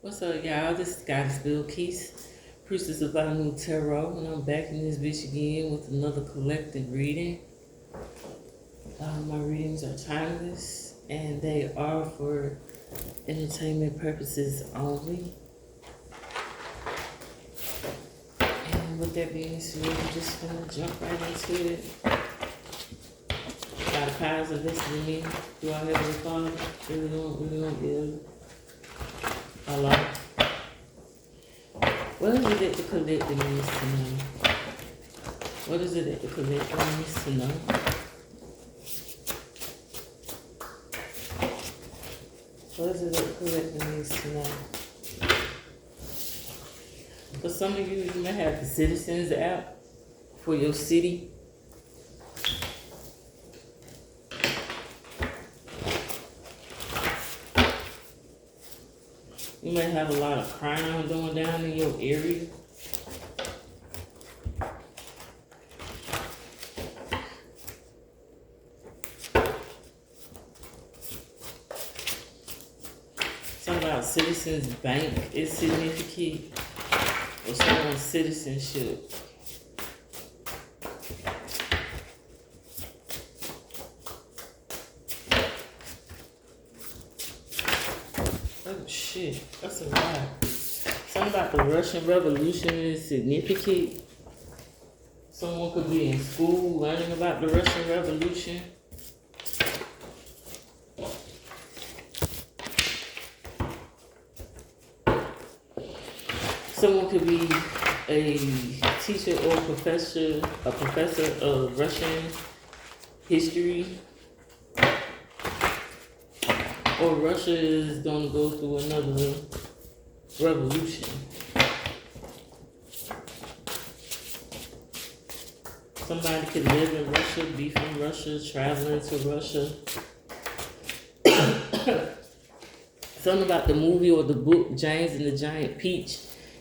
What's up, y'all? This is Goddess Bill Keys, Priestess of New Tarot, and I'm back in this bitch again with another collective reading. My readings are timeless, and they are for entertainment purposes only. And with that being said, I'm just gonna jump right into it. Got a powers invested in me. Do I have a father? Really don't give a lot. What is it that the collector needs to know? What is it that the collector needs to know? What is it that the collector needs to know? For some of you, you may have the Citizens app for your city. You may have a lot of crime going down in your area. Something about Citizens Bank is significant, or someone's citizenship. Oh shit, that's a lot. Something about the Russian Revolution is significant. Someone could be in school learning about the Russian Revolution. Someone could be a teacher or a professor of Russian history. Or Russia is going to go through another revolution. Somebody could live in Russia, be from Russia, traveling to Russia. Something about the movie or the book, James and the Giant Peach,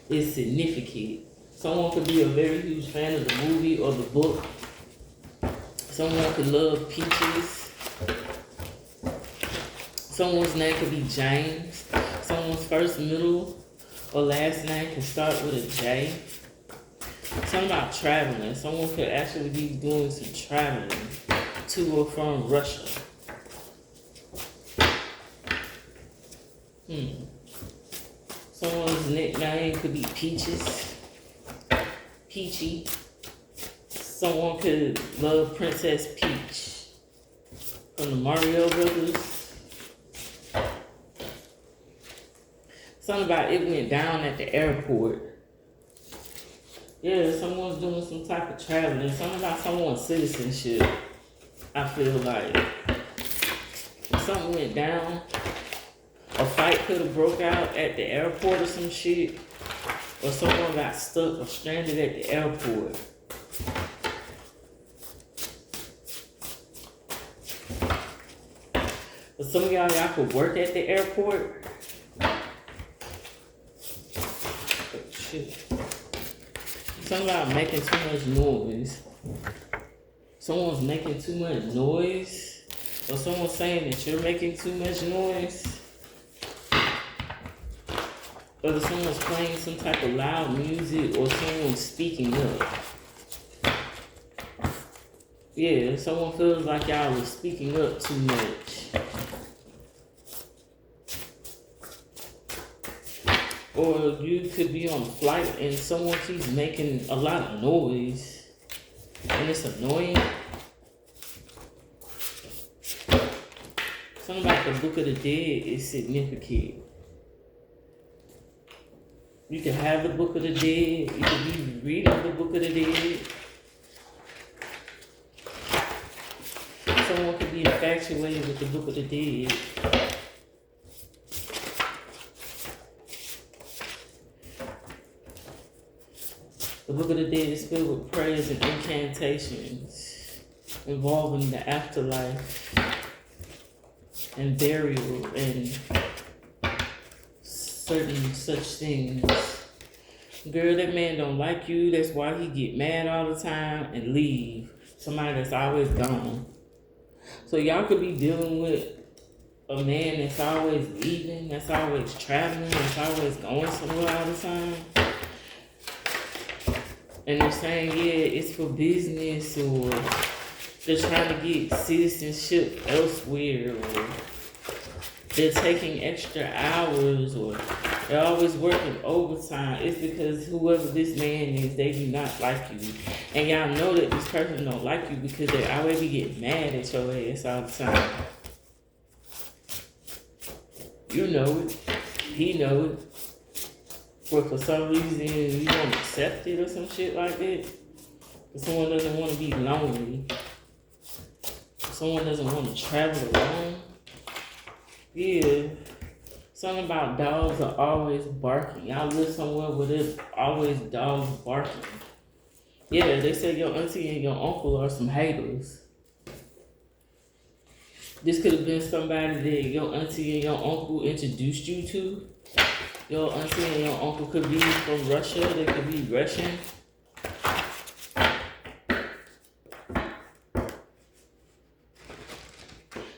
is significant. Someone could be a very huge fan of the movie or the book. Someone could love peaches. Someone's name could be James. Someone's first, middle, or last name can start with a J. Something about traveling. Someone could actually be doing some traveling to or from Russia. Someone's nickname could be Peaches. Peachy. Someone could love Princess Peach from the Mario Brothers. Something about it went down at the airport. Yeah, someone's doing some type of traveling. Something about someone's citizenship. I feel like something went down. A fight could have broke out at the airport or some shit. Or someone got stuck or stranded at the airport. But some of y'all could work at the airport. Something about making too much noise. Someone's making too much noise. Or someone's saying that you're making too much noise. Or someone's playing some type of loud music. Or someone's speaking up. Yeah, someone feels like y'all are speaking up too much. Or you could be on a flight and someone keeps making a lot of noise. And it's annoying. Something about the Book of the Dead is significant. You can have the Book of the Dead. You could be reading the Book of the Dead. Someone could be infatuated with the Book of the Dead. The Book of the Dead is filled with prayers and incantations involving the afterlife and burial and certain such things. Girl, that man don't like you. That's why he get mad all the time and leave. Somebody that's always gone. So y'all could be dealing with a man that's always leaving, that's always traveling, that's always going somewhere all the time. And they're saying, yeah, it's for business, or they're trying to get citizenship elsewhere, or they're taking extra hours, or they're always working overtime. It's because whoever this man is, they do not like you. And y'all know that this person don't like you because they already get mad at your ass all the time. You know it. He know it. But for some reason, you don't accept it or some shit like that. If someone doesn't want to be lonely. If someone doesn't want to travel alone. Yeah. Something about dogs are always barking. Y'all live somewhere where there's always dogs barking. Yeah, they say your auntie and your uncle are some haters. This could have been somebody that your auntie and your uncle introduced you to. Your auntie and your uncle could be from Russia. They could be Russian.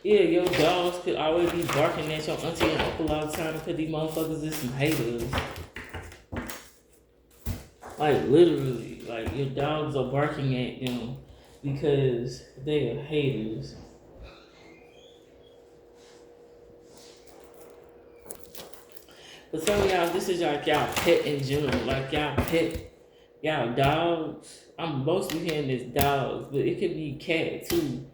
Yeah, your dogs could always be barking at your auntie and uncle all the time because these motherfuckers is some haters. Like, literally. Like, your dogs are barking at them because they are haters. But some of y'all, this is like y'all pet in general. Like, y'all pet, y'all dogs. I'm mostly hearing this dogs, but it could be cat too.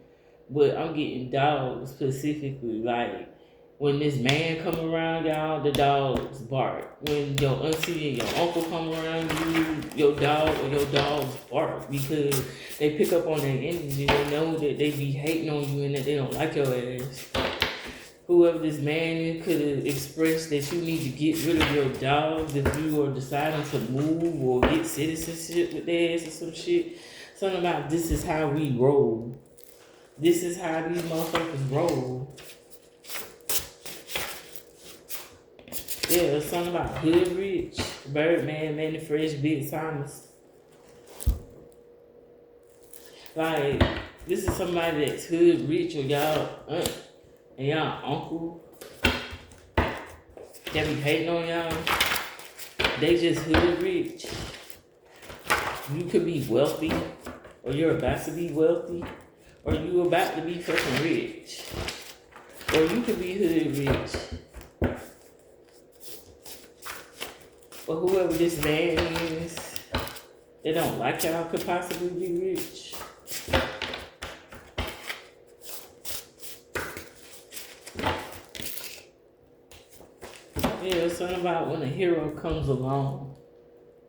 But I'm getting dogs specifically. Like, when this man come around y'all, the dogs bark. When your auntie and your uncle come around you, your dog or your dogs bark because they pick up on their energy. They know that they be hating on you and that they don't like your ass. Whoever this man is could have expressed that you need to get rid of your dogs if you are deciding to move or get citizenship with their ass or some shit. Something about this is how we roll. This is how these motherfuckers roll. Yeah, something about Hood Rich, Birdman, Manny Fresh, Big Thomas. Like, this is somebody that's hood rich or y'all aunt and y'all uncle that be hating on y'all. They just hood rich. You could be wealthy, or you're about to be wealthy, or you about to be fucking rich. Or you could be hood rich. But whoever this man is, they don't like y'all could possibly be rich. Yeah, it's something about when a hero comes along.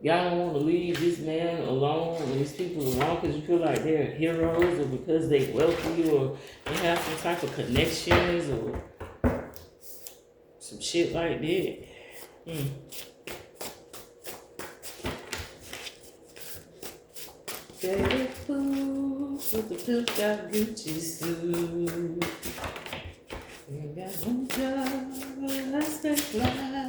Y'all don't want to leave this man alone or these people alone because you feel like they're heroes or because they wealthy or they have some type of connections or some shit like that. Baby fool with the pimped out Gucci suit. Ain't got no job, I stay fly.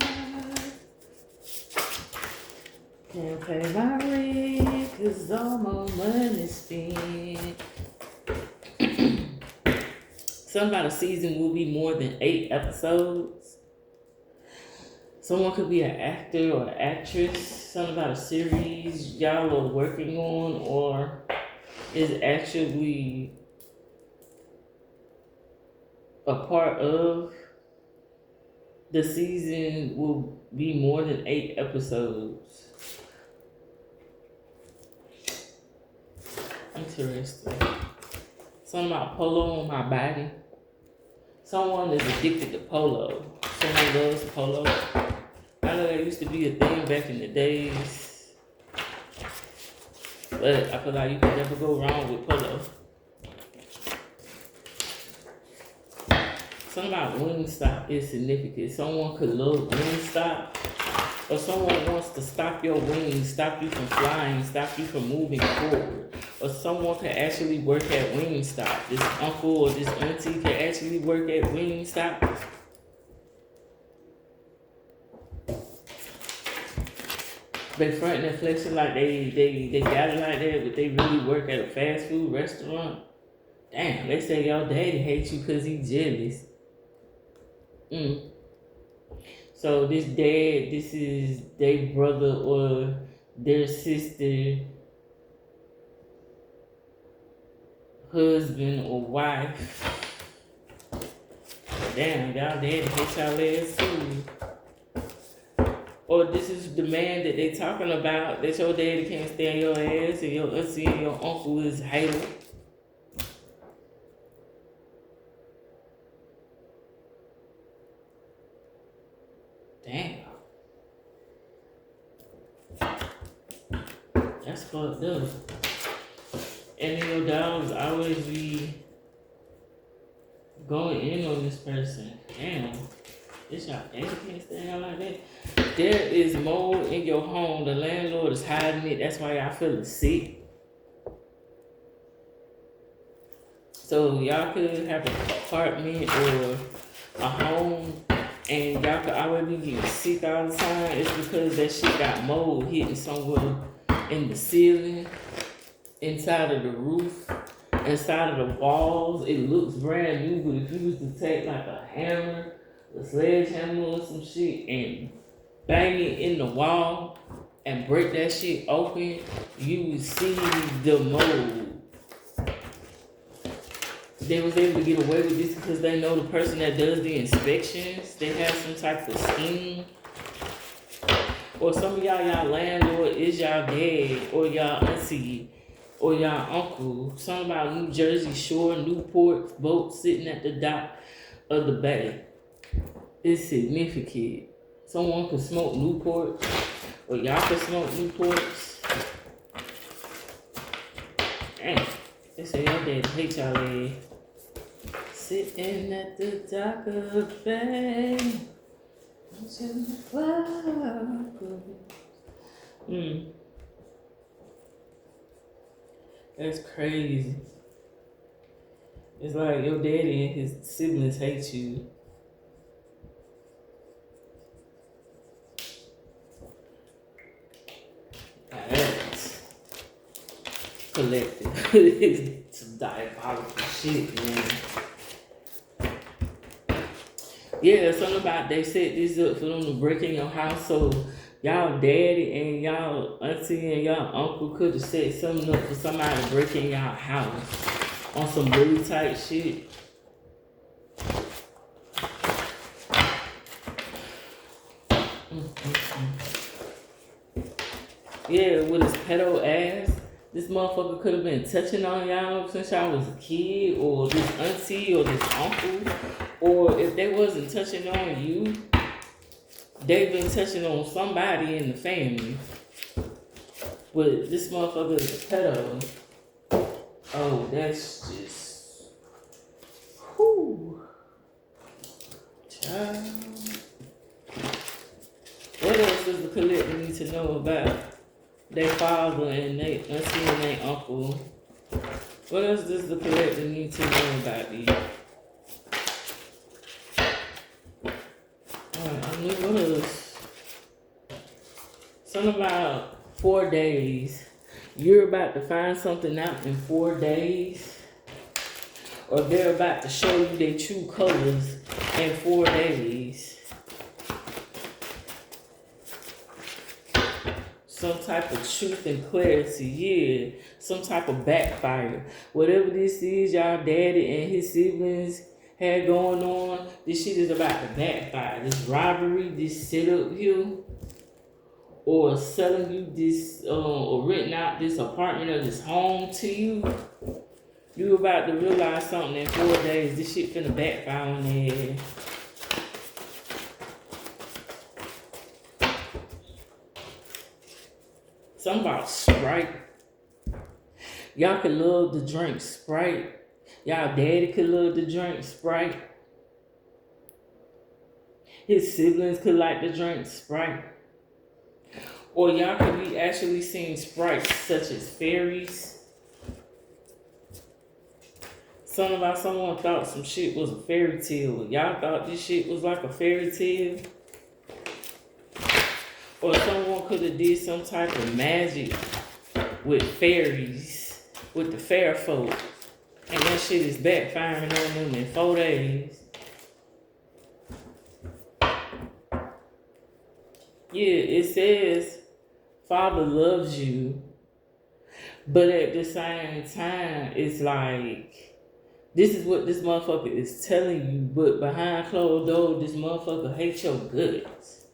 Can't pay my rent, cause all my money's spent. Something about a season will be more than 8 episodes. Someone could be an actor or an actress. Something about a series y'all are working on or is actually a part of. The season will be more than 8 episodes. Interesting. Something about polo on my body. Someone is addicted to polo. Someone loves polo. I know that used to be a thing back in the days. But I feel like you can never go wrong with polo. Something about Wingstop is significant. Someone could love Wingstop. Or someone wants to stop your wings, stop you from flying, stop you from moving forward. Or someone can actually work at Wingstop. This uncle or this auntie can actually work at Wingstop. They fronting and flexing like they got it like that, but they really work at a fast food restaurant. Damn, they say your daddy hates you because he jealous. Mm. So this dad, this is their brother or their sister, husband or wife. Damn, y'all daddy hit y'all ass too. Or this is the man that they talking about that your daddy can't stand your ass and your auntie and your uncle is hater. Damn. That's fucked up. And then your dogs always be going in on this person. Damn. This y'all daddy can't stand y'all like that. There is mold in your home. The landlord is hiding it. That's why y'all feeling sick. So y'all could have an apartment or a home and y'all could already be getting sick all the time. It's because that shit got mold hitting somewhere in the ceiling, inside of the roof, inside of the walls. It looks brand new, but if you was to take like a hammer, a sledgehammer or some shit and bang it in the wall and break that shit open, you would see the mold. They was able to get away with this because they know the person that does the inspections, they have some type of scheme. Or some of y'all landlord is y'all dad or y'all auntie or y'all uncle. Something about New Jersey Shore, Newport boat sitting at the dock of the bay. It's significant. Someone could smoke Newport or y'all could smoke Newports. Damn. They say your dad hate y'all ass. Sitting at the dock of the bay. That's crazy. It's like your daddy and his siblings hate you. That's collective. It's some diabolical shit, man. Yeah, something about they set this up for them to break in your house, so y'all daddy and y'all auntie and y'all uncle could have set something up for somebody to break in y'all house on some bully type shit. Yeah, with his pedo ass. This motherfucker could have been touching on y'all since y'all was a kid, or this auntie, or this uncle. Or if they wasn't touching on you, they been touching on somebody in the family. But this motherfucker is a pedo. Oh, that's just... Whew. Child. What else does the collector need to know about their father and their auntie and their uncle? What else does the collector need to know about these? What else? Something about 4 days. You're about to find something out in 4 days. Or they're about to show you their true colors in 4 days. Some type of truth and clarity, yeah. Some type of backfire. Whatever this is, y'all daddy and his siblings had going on, this shit is about to backfire. This robbery, this setup here, or selling you this, or renting out this apartment or this home to you. You about to realize something in 4 days. This shit finna backfire on their head. Something about Sprite. Y'all could love the drink Sprite. Y'all daddy could love the drink Sprite. His siblings could like the drink Sprite. Or y'all could be actually seeing sprites such as fairies. Something about someone thought some shit was a fairy tale. Y'all thought this shit was like a fairy tale. Or someone could have did some type of magic with fairies, with the fair folk. And that shit is backfiring on them in 4 days. Yeah, it says Father loves you, but at the same time, it's like this is what this motherfucker is telling you, but behind closed doors, this motherfucker hates your guts.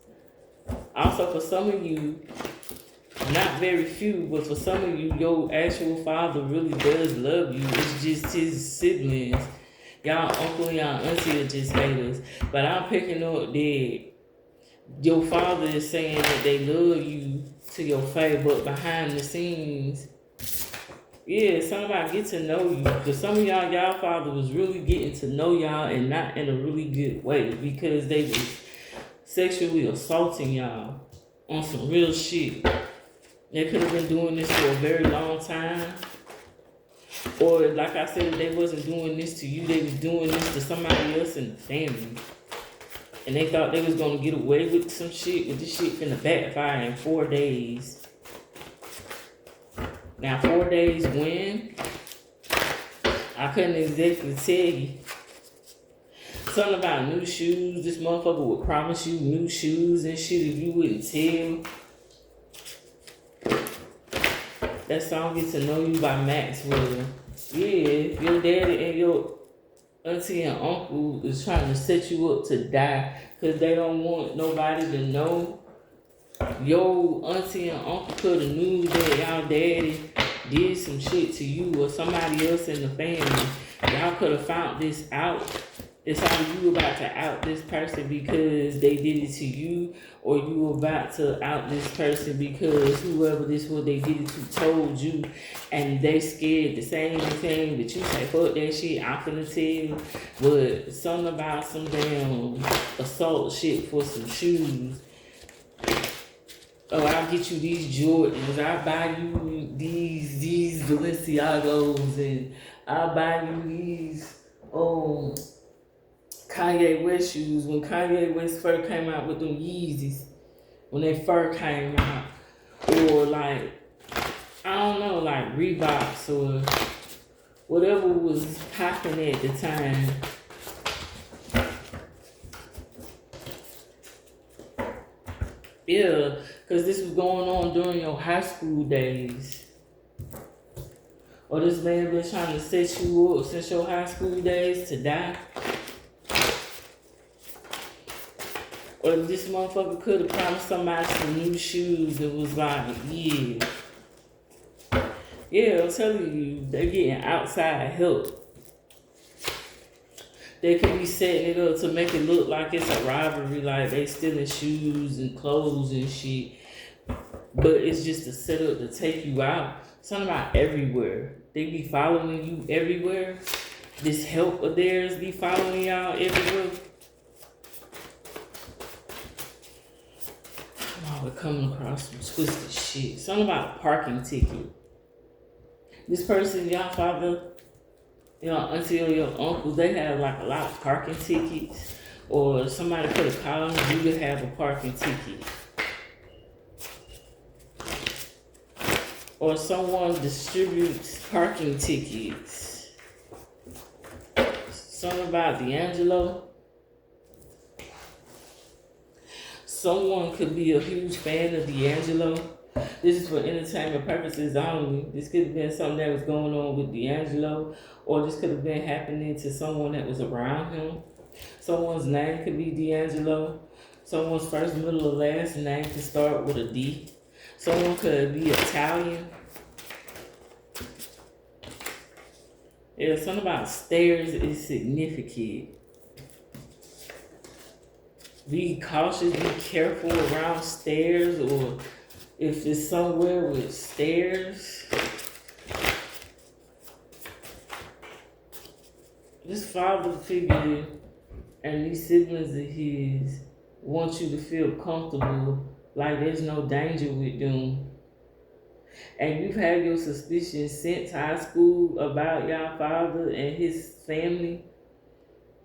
Also, for some of you, not very few, but for some of you, your actual father really does love you. It's just his siblings. Y'all uncle and y'all auntie are just haters. But I'm picking up that your father is saying that they love you to your face, but behind the scenes, yeah, somebody get to know you. Because some of y'all father was really getting to know y'all and not in a really good way because they was sexually assaulting y'all on some real shit. They could have been doing this for a very long time. Or like I said, if they wasn't doing this to you, they was doing this to somebody else in the family. And they thought they was gonna get away with some shit, with this shit finna backfire in 4 days. Now 4 days when? I couldn't exactly tell you. Something about new shoes. This motherfucker would promise you new shoes and shit if you wouldn't tell. That song Get to Know You by Maxwell. Yeah, if your daddy and your auntie and uncle is trying to set you up to die because they don't want nobody to know, your auntie and uncle could have knew that y'all daddy did some shit to you or somebody else in the family. Y'all could have found this out. It's either you about to out this person because they did it to you, or you about to out this person because whoever this was they did it to told you, and they scared the same thing that you say, fuck that shit, I'm finna tell. But something about some damn assault shit for some shoes. Oh, I'll get you these Jordans. I'll buy you these Balenciagos, and I'll buy you these Kanye West shoes. When Kanye West first came out with them Yeezys, when they first came out, or like I don't know, like Reeboks or whatever was popping at the time. Yeah, because this was going on during your high school days. Or this man been trying to set you up since your high school days to die. Or this motherfucker could have promised somebody some new shoes that was like, yeah. Yeah, I'm telling you, they're getting outside help. They could be setting it up to make it look like it's a rivalry, like they stealing shoes and clothes and shit. But it's just a setup to take you out. Something about everywhere. They be following you everywhere. This help of theirs be following y'all everywhere. Oh, we're coming across some twisted shit. Something about a parking ticket. This person, y'all father, your auntie or your uncle, they have like a lot of parking tickets, or somebody could have called you to have a parking ticket, or someone distributes parking tickets. Something about D'Angelo. Someone could be a huge fan of D'Angelo. This is for entertainment purposes only. This could have been something that was going on with D'Angelo, or this could have been happening to someone that was around him. Someone's name could be D'Angelo. Someone's first, middle, or last name could start with a D. Someone could be Italian. Yeah, something about stairs is significant. Be cautious, be careful around stairs, or if it's somewhere with stairs. This father figure and these siblings of his want you to feel comfortable, like there's no danger with them. And you've had your suspicions since high school about y'all father and his family,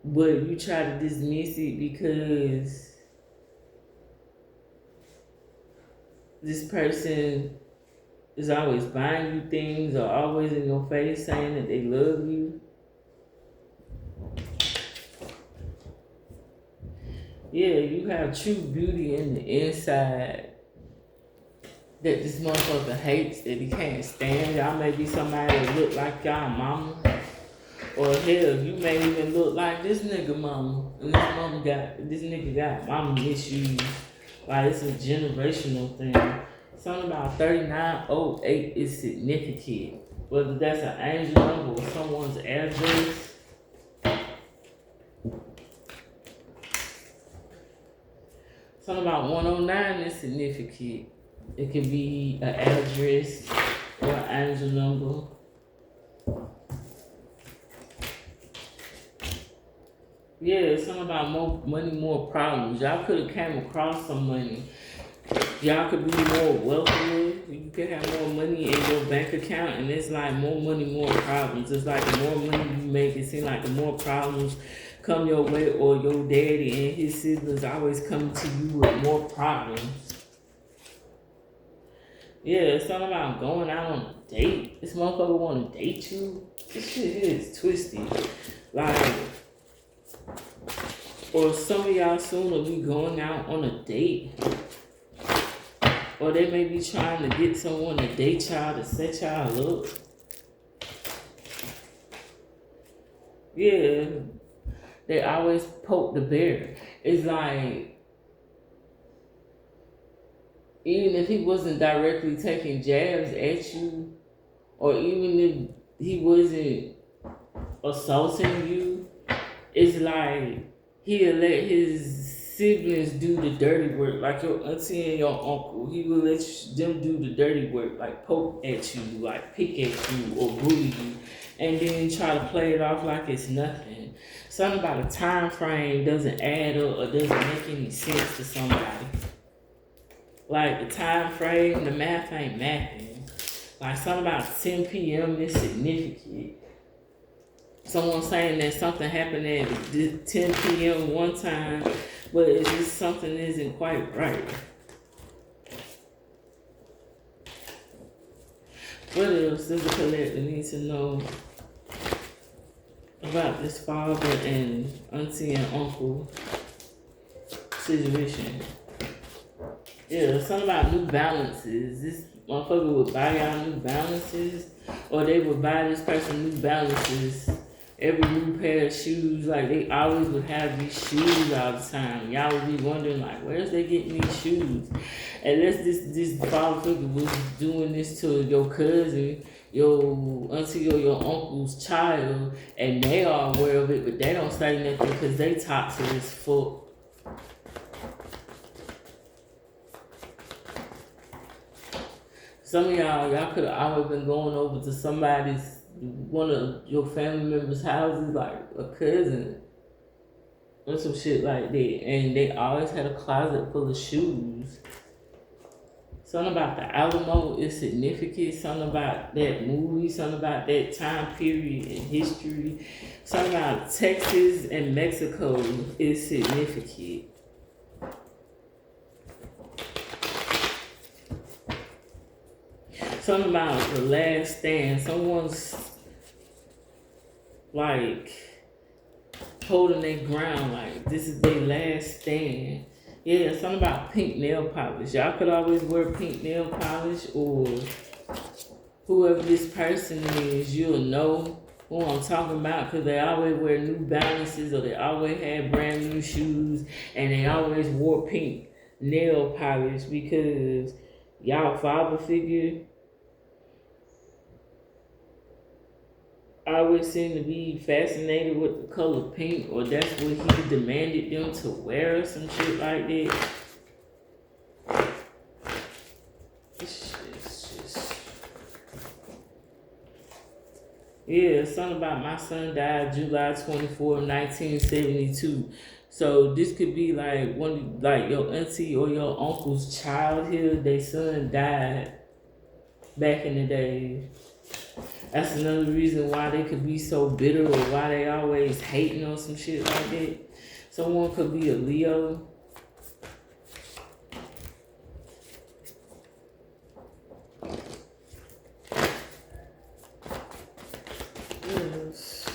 but you try to dismiss it because this person is always buying you things or always in your face saying that they love you. Yeah, you have true beauty in the inside that this motherfucker hates, that he can't stand. Y'all may be somebody that look like y'all mama. Or hell, you may even look like this nigga mama. And this nigga got mama issues. Like it's a generational thing. Something about 3908 is significant. Whether that's an angel number or someone's address. Something about 109 is significant. It could be an address or an angel number. Yeah, something about more money, more problems. Y'all could have came across some money. Y'all could be more wealthier. You could have more money in your bank account, and it's like more money, more problems. It's like the more money you make, it seems like the more problems come your way, or your daddy and his siblings always come to you with more problems. Yeah, it's something about going out on a date. This motherfucker want to date you. This shit here is twisty. Like, or some of y'all soon will be going out on a date. Or they may be trying to get someone to date y'all to set y'all up. Yeah, they always poke the bear. It's like, even if he wasn't directly taking jabs at you, or even if he wasn't assaulting you, it's like he'll let his siblings do the dirty work, like your auntie and your uncle. He will let them do the dirty work, like poke at you, like pick at you or bully you, and then try to play it off like it's nothing. Something about a time frame doesn't add up or doesn't make any sense to somebody. Like the time frame, the math ain't mathing. Like something about 10 p.m. is significant. Someone saying that something happened at 10 p.m. one time, but it's just something isn't quite right. What else does the collector need to know about this father and auntie and uncle situation? Yeah, something about New Balances. This motherfucker would buy y'all New Balances, or they would buy this person New Balances. Every new pair of shoes, like they always would have these shoes all the time. Y'all would be wondering, like, where's they getting these shoes? Unless this father figure was doing this to your cousin, your auntie, or your uncle's child, and they are aware of it, but they don't say nothing because they toxic as fuck. Some of y'all could have always been going over to one of your family members' houses, like a cousin or some shit like that, and they always had a closet full of shoes. Something about the Alamo is significant. Something about that movie. Something about that time period in history. Something about Texas and Mexico is significant. Something about the last stand. Someone's like holding their ground, like this is their last stand. Yeah, something about pink nail polish. Y'all could always wear pink nail polish, or whoever this person is, you'll know who I'm talking about, because they always wear New Balances, or they always had brand new shoes, and they always wore pink nail polish, because y'all father figure always seem to be fascinated with the color pink, or that's what he demanded them to wear, or some shit like that. This shit's just... Yeah, something about my son died July 24, 1972. So this could be like like your auntie or your uncle's childhood. Their son died back in the day. That's another reason why they could be so bitter, or why they always hating on some shit like that. Someone could be a Leo. Yes.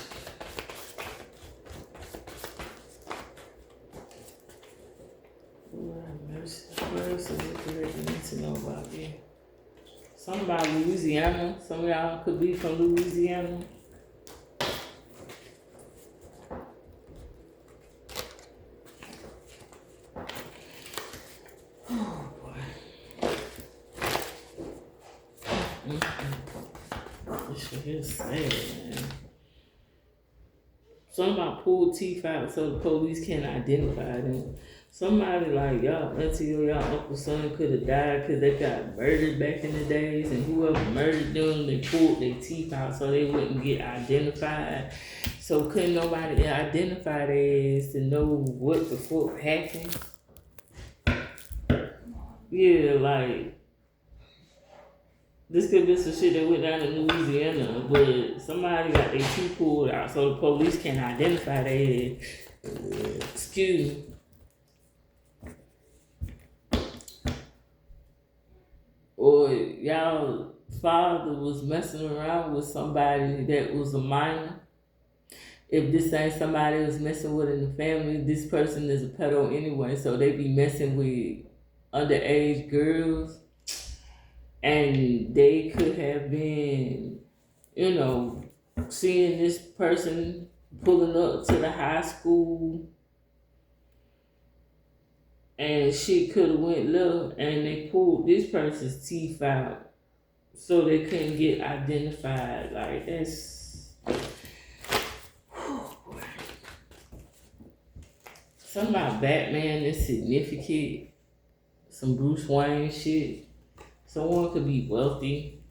else is it that you need to know about me? Something about Louisiana. Some of y'all could be from Louisiana. Oh boy. This shit is sad, man. Something about pull teeth out so the police can't identify them. Somebody like y'all auntie or y'all uncle son could have died because they got murdered back in the days, and whoever murdered them, they pulled their teeth out so they wouldn't get identified. So couldn't nobody identify their ass to know what the fuck happened. Yeah, like this could be some shit that went down in Louisiana, but somebody got their teeth pulled out so the police can't identify their ass. Excuse me. Or y'all father was messing around with somebody that was a minor. If this ain't somebody was messing with in the family, this person is a pedo anyway, so they be messing with underage girls. And they could have been, seeing this person pulling up to the high school, and shit could have went left, and they pulled this person's teeth out so they couldn't get identified. Like, that's something about Batman is significant. Some Bruce Wayne shit. Someone could be wealthy.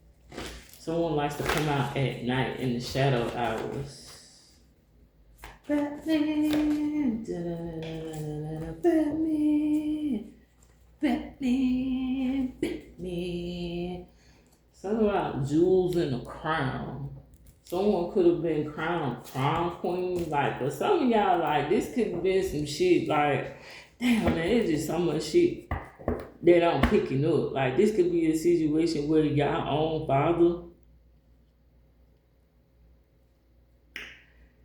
Someone likes to come out at night in the shadow hours. Batman, Batman, Batman, Batman. Something about jewels and a crown. Someone could have been crowned prom queen. Like, but some of y'all, like, this could have been some shit. Like, damn, man, it's just so much shit that I'm picking up. Like, this could be a situation where y'all own father,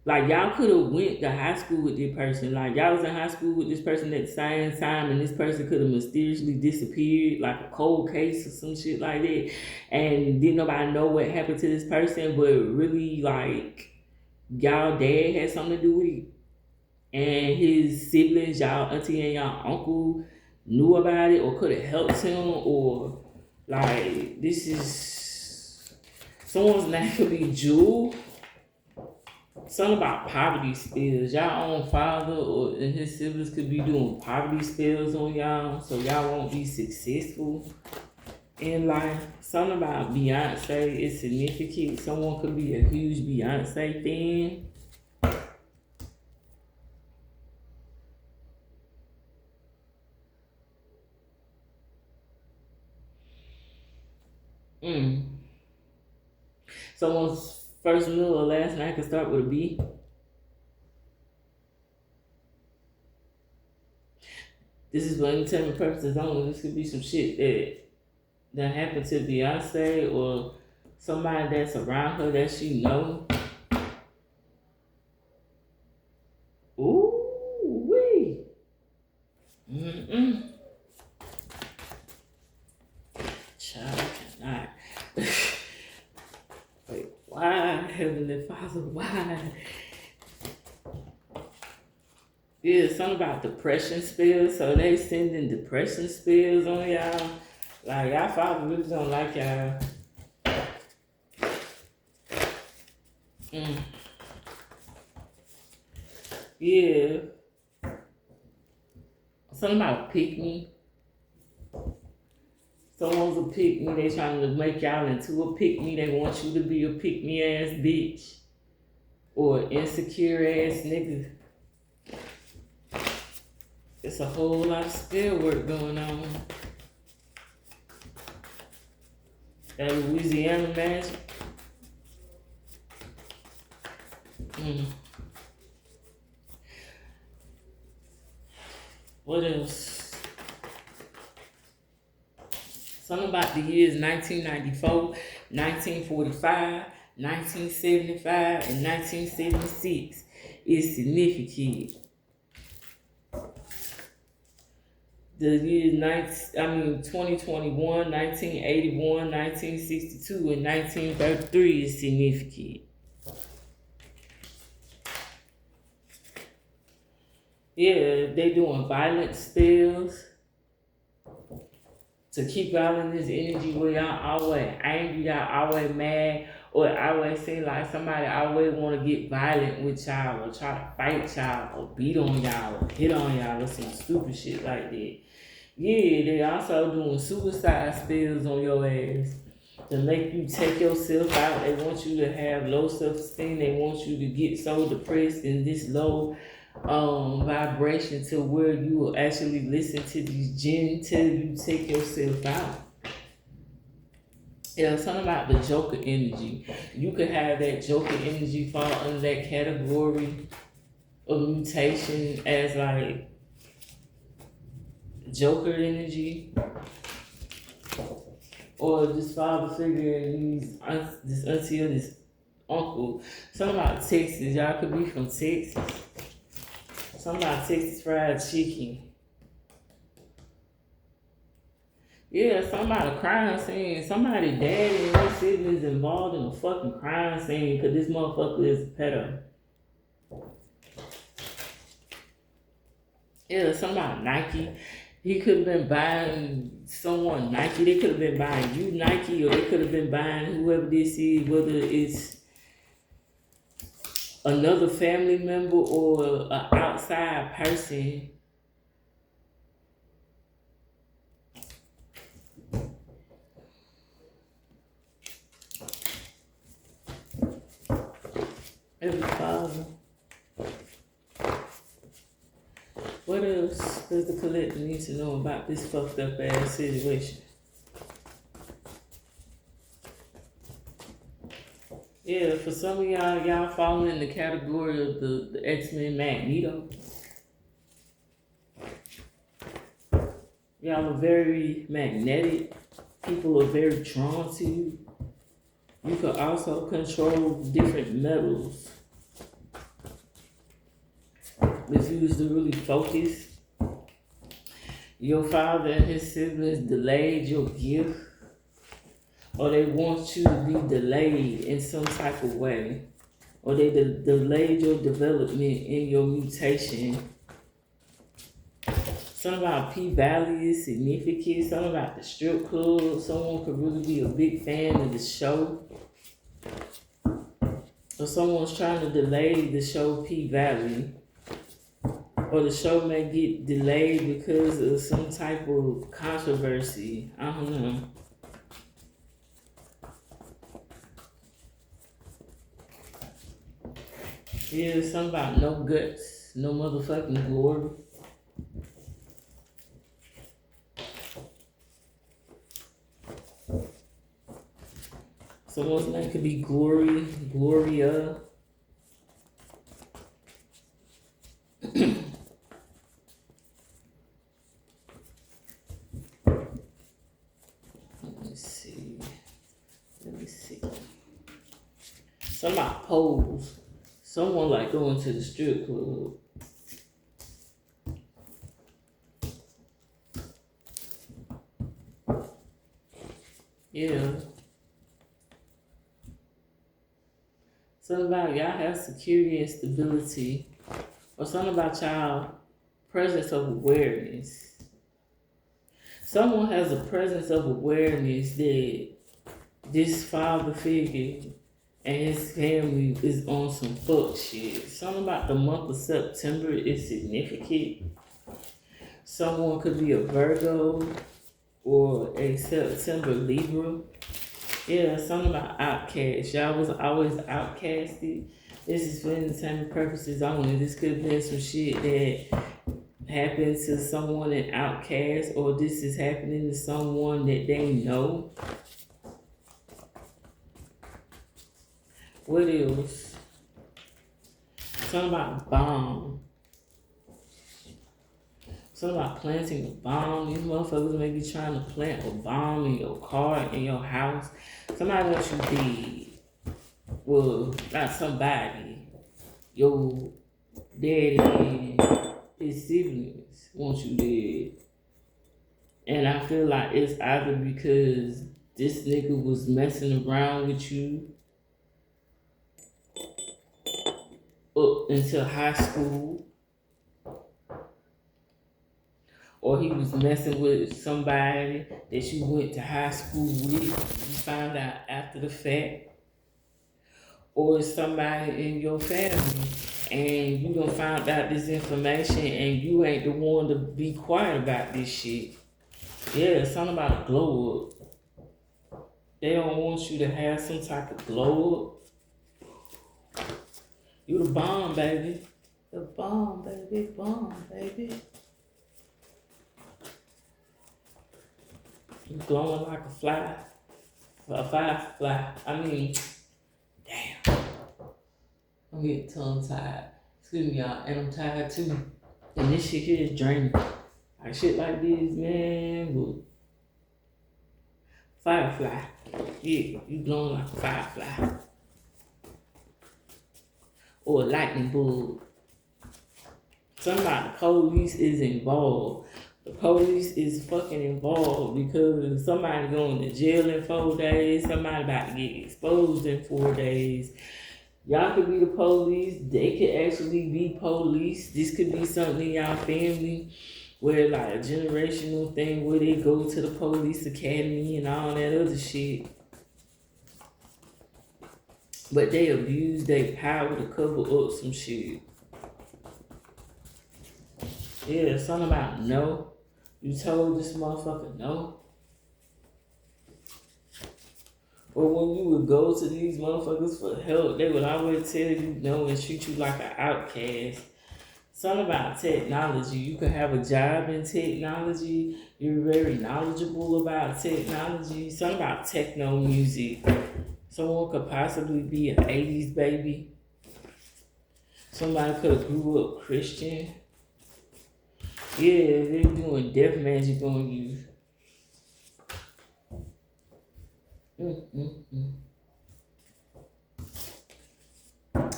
like, y'all could have went to high school with this person. Like, y'all was in high school with this person at the same time, and this person could have mysteriously disappeared, like a cold case or some shit like that, and didn't nobody know what happened to this person, but really, like, y'all dad had something to do with it, and his siblings, y'all auntie and y'all uncle, knew about it or could have helped him, or like, this is someone's name could be Jewel. Something about poverty spells. Y'all own father or and his siblings could be doing poverty spells on y'all, so y'all won't be successful in life. Something about Beyonce is significant. Someone could be a huge Beyonce fan. Someone's first meal or last night could start with a B. This is for entertainment purposes only. This could be some shit that happened to Beyonce or somebody that's around her that she know. Ooh wee. Child, I cannot. Wait, why, Heavenly Father, why? Yeah, something about depression spells. So they sending depression spells on y'all. Like, y'all father really don't like y'all. Yeah. Something about pick me. Someone's a pick me. They trying to make y'all into a pick me. They want you to be a pick me ass bitch or insecure ass nigga. It's a whole lot of spell work going on. That Louisiana magic. What else? Something about the years 1994, 1945, 1975, and 1976 is significant. The year 2021, 1981, 1962, and 1933 is significant. Yeah, they doing violent spells to keep y'all in this energy where y'all always angry, y'all always mad, or it always seem like somebody always want to get violent with y'all, or try to fight y'all, or beat on y'all, or hit on y'all, or some stupid shit like that. Yeah, they also doing suicide spells on your ass to make you take yourself out. They want you to have low self-esteem. They want you to get so depressed in this low vibration to where you will actually listen to these jinn tell you take yourself out. Yeah, something about the Joker energy. You could have that Joker energy fall under that category of mutation as like Joker energy, or this father figure and this auntie or this uncle. Something about Texas. Y'all could be from Texas. Something about Texas fried chicken. Yeah, something about a crime scene. Somebody daddy and their siblings involved in a fucking crime scene because this motherfucker is a pedo. Yeah, something about Nike. He could have been buying someone Nike. They could have been buying you Nike, or they could have been buying whoever this is, whether it's another family member or an outside person. Every father. What else does the collector need to know about this fucked up ass situation? Yeah, for some of y'all fall in the category of the X-Men Magneto. Y'all are very magnetic. People are very drawn to you. You can also control different metals. If you was to really focus, your father and his siblings delayed your gift, or they want you to be delayed in some type of way, or they delayed your development in your mutation. Something about P-Valley is significant. Something about the strip club. Someone could really be a big fan of the show. Or someone's trying to delay the show P-Valley. Or the show may get delayed because of some type of controversy. I don't know. Yeah, something about no guts, no motherfucking glory. Someone's name could be Glory, Gloria. Let me see. Something about pose. Someone like going to the strip club. Yeah. Something about y'all have security and stability. Or something about y'all presence of awareness. Someone has a presence of awareness that this father figure and his family is on some fuck shit. Something about the month of September is significant. Someone could be a Virgo or a September Libra. Yeah, something about outcast. Y'all was always outcasted. This is for entertainment purposes only. This could have been some shit that happened to someone in outcast, or this is happening to someone that they know. What else? Something about bomb. Something about planting a bomb. These motherfuckers may be trying to plant a bomb in your car, in your house. Somebody wants you dead. Well, not somebody. Your daddy and his siblings want you dead. And I feel like it's either because this nigga was messing around with you up until high school, or he was messing with somebody that you went to high school with, you found out after the fact, or it's somebody in your family and you done found out this information and you ain't the one to be quiet about this shit. Yeah, it's something about a glow up. They don't want you to have some type of glow up. You the bomb, baby. The bomb, baby. Bomb, baby. You glowing like a fly. A firefly. I mean, damn. I'm getting tongue tied. Excuse me, y'all. And I'm tired too. And this shit here is draining. Like shit like this, man. But firefly. Yeah, you glowing like a firefly. Or a lightning bug. Somebody, the police is involved. The police is fucking involved because somebody going to jail in 4 days, somebody about to get exposed in 4 days. Y'all could be the police, they could actually be police. This could be something in y'all family where like a generational thing where they go to the police academy and all that other shit. But they abuse their power to cover up some shit. Yeah, something about no. You told this motherfucker no. Or when you would go to these motherfuckers for help, they would always tell you no and treat you like an outcast. Something about technology. You could have a job in technology. You're very knowledgeable about technology. Something about techno music. Someone could possibly be an 80s baby. Somebody could have grew up Christian. Yeah, they're doing death magic on you.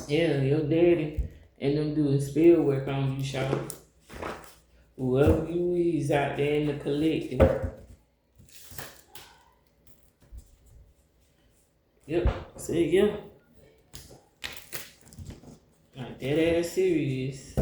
Yeah, your daddy and them doing spell work on you, Shawty. Whoever you is out there in the collective. Yep, say yeah. Like that ass serious.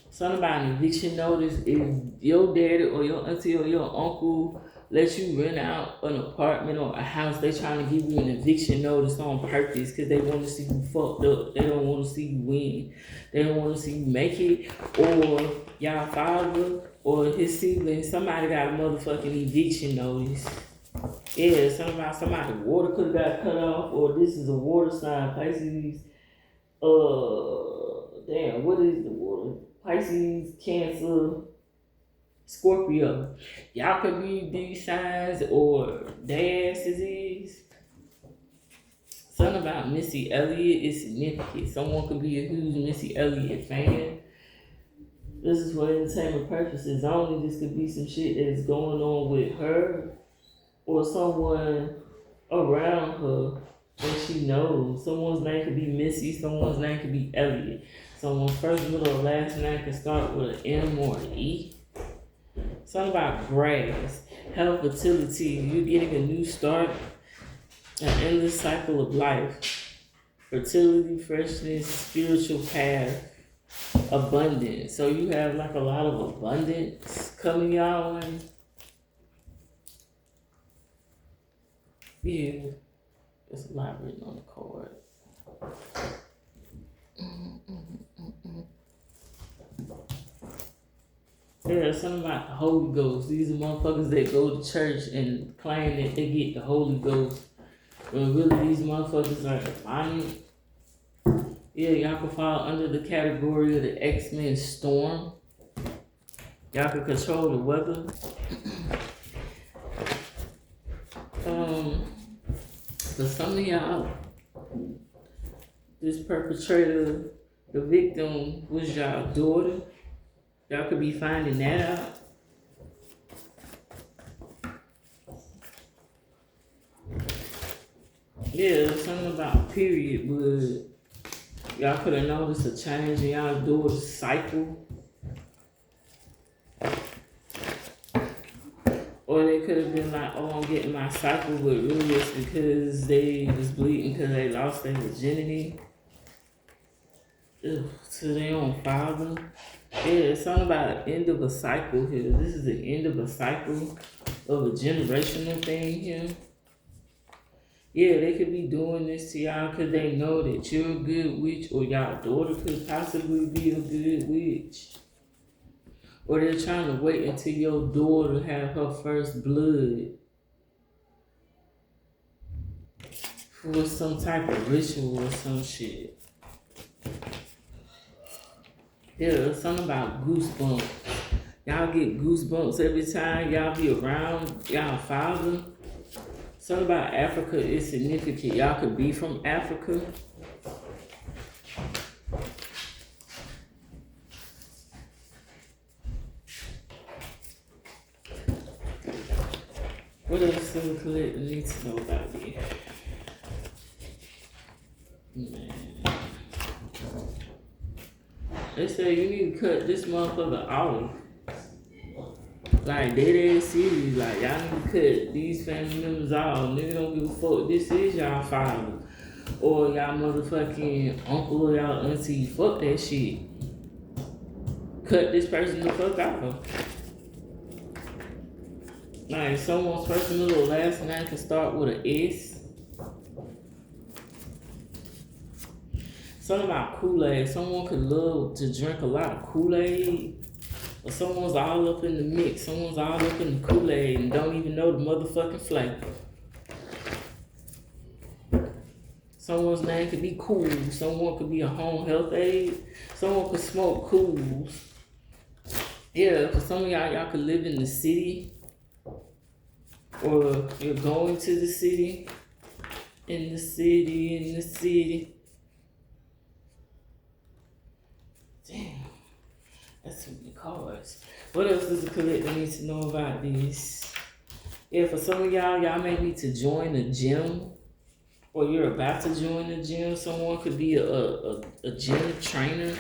Something about an eviction notice if your daddy or your auntie or your uncle let you rent out an apartment or a house, they trying to give you an eviction notice on purpose because they want to see you fucked up. They don't want to see you win. They don't want to see you make it. Or y'all father or his siblings, somebody got a motherfucking eviction notice. Yeah, something about somebody water could have got cut off, or this is a water sign. Pisces, damn, what is the water? Pisces, Cancer, Scorpio. Y'all could be these signs or their asses is. Something about Missy Elliott is significant. Someone could be a huge Missy Elliott fan. This is for entertainment purposes only. This could be some shit that is going on with her or someone around her that she knows. Someone's name could be Missy, someone's name could be Elliott. Someone's first, middle, or last name can start with an M or an E. Something about grass, health, fertility. You're getting a new start, an endless cycle of life. Fertility, freshness, spiritual path, abundance. So you have like a lot of abundance coming y'all way. Yeah, there's a lot written on the card. Yeah, something about the Holy Ghost. These are motherfuckers that go to church and claim that they get the Holy Ghost. When really these motherfuckers are demonic. Yeah, y'all can fall under the category of the X-Men Storm. Y'all can control the weather. For some of y'all, this perpetrator, the victim was y'all daughter. Y'all could be finding that out. Yeah, something about period, but y'all could have noticed a change in y'all daughter's cycle. Or it could have been like, oh, I'm getting my cycle, but really it's because they was bleeding because they lost their virginity. Ugh, to their own father. Yeah, it's something about the end of a cycle here. This is the end of a cycle of a generational thing here. Yeah, they could be doing this to y'all because they know that you're a good witch, or y'all daughter could possibly be a good witch. Or they're trying to wait until your daughter have her first blood for some type of ritual or some shit. Yeah, something about goosebumps. Y'all get goosebumps every time y'all be around y'all father. Something about Africa is significant. Y'all could be from Africa. What else do the collector need to know about me? Man. They say you need to cut this motherfucker off. Like, dead ass serious. Like, y'all need to cut these family members off. Nigga don't give a fuck. This is y'all father. Or y'all motherfucking uncle or y'all auntie. Fuck that shit. Cut this person the fuck off. Like, someone's first and middle last name can start with an S. Something about Kool-Aid. Someone could love to drink a lot of Kool-Aid. Or someone's all up in the mix. Someone's all up in the Kool-Aid and don't even know the motherfucking flavor. Someone's name could be Cool. Someone could be a home health aide. Someone could smoke Cools. Yeah, for some of y'all could live in the city. Or you're going to the city. In the city. Damn. That's too many cards. What else does the collector need to know about this? Yeah, for some of y'all may need to join a gym. Or you're about to join a gym. Someone could be a gym trainer.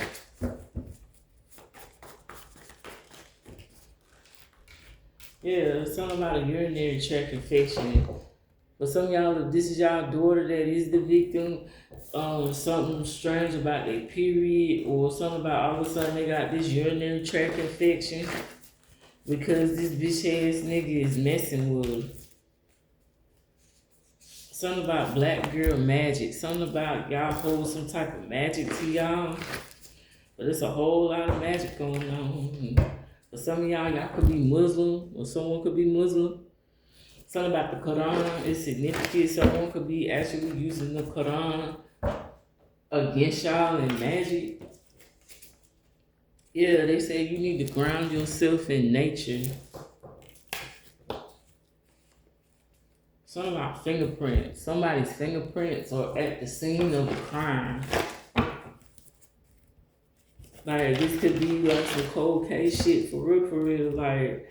Yeah, something about a urinary tract infection. For some of y'all, if this is y'all daughter that is the victim, something strange about their period, or something about all of a sudden they got this urinary tract infection because this bitch ass nigga is messing with her. Something about black girl magic. Something about y'all hold some type of magic to y'all. But it's a whole lot of magic going on. For some of y'all could be Muslim, or someone could be Muslim. Something about the Quran is significant. Someone could be actually using the Quran against y'all in magic. Yeah, they say you need to ground yourself in nature. Something about fingerprints. Somebody's fingerprints are at the scene of a crime. Like, this could be like some cold case shit for real, like,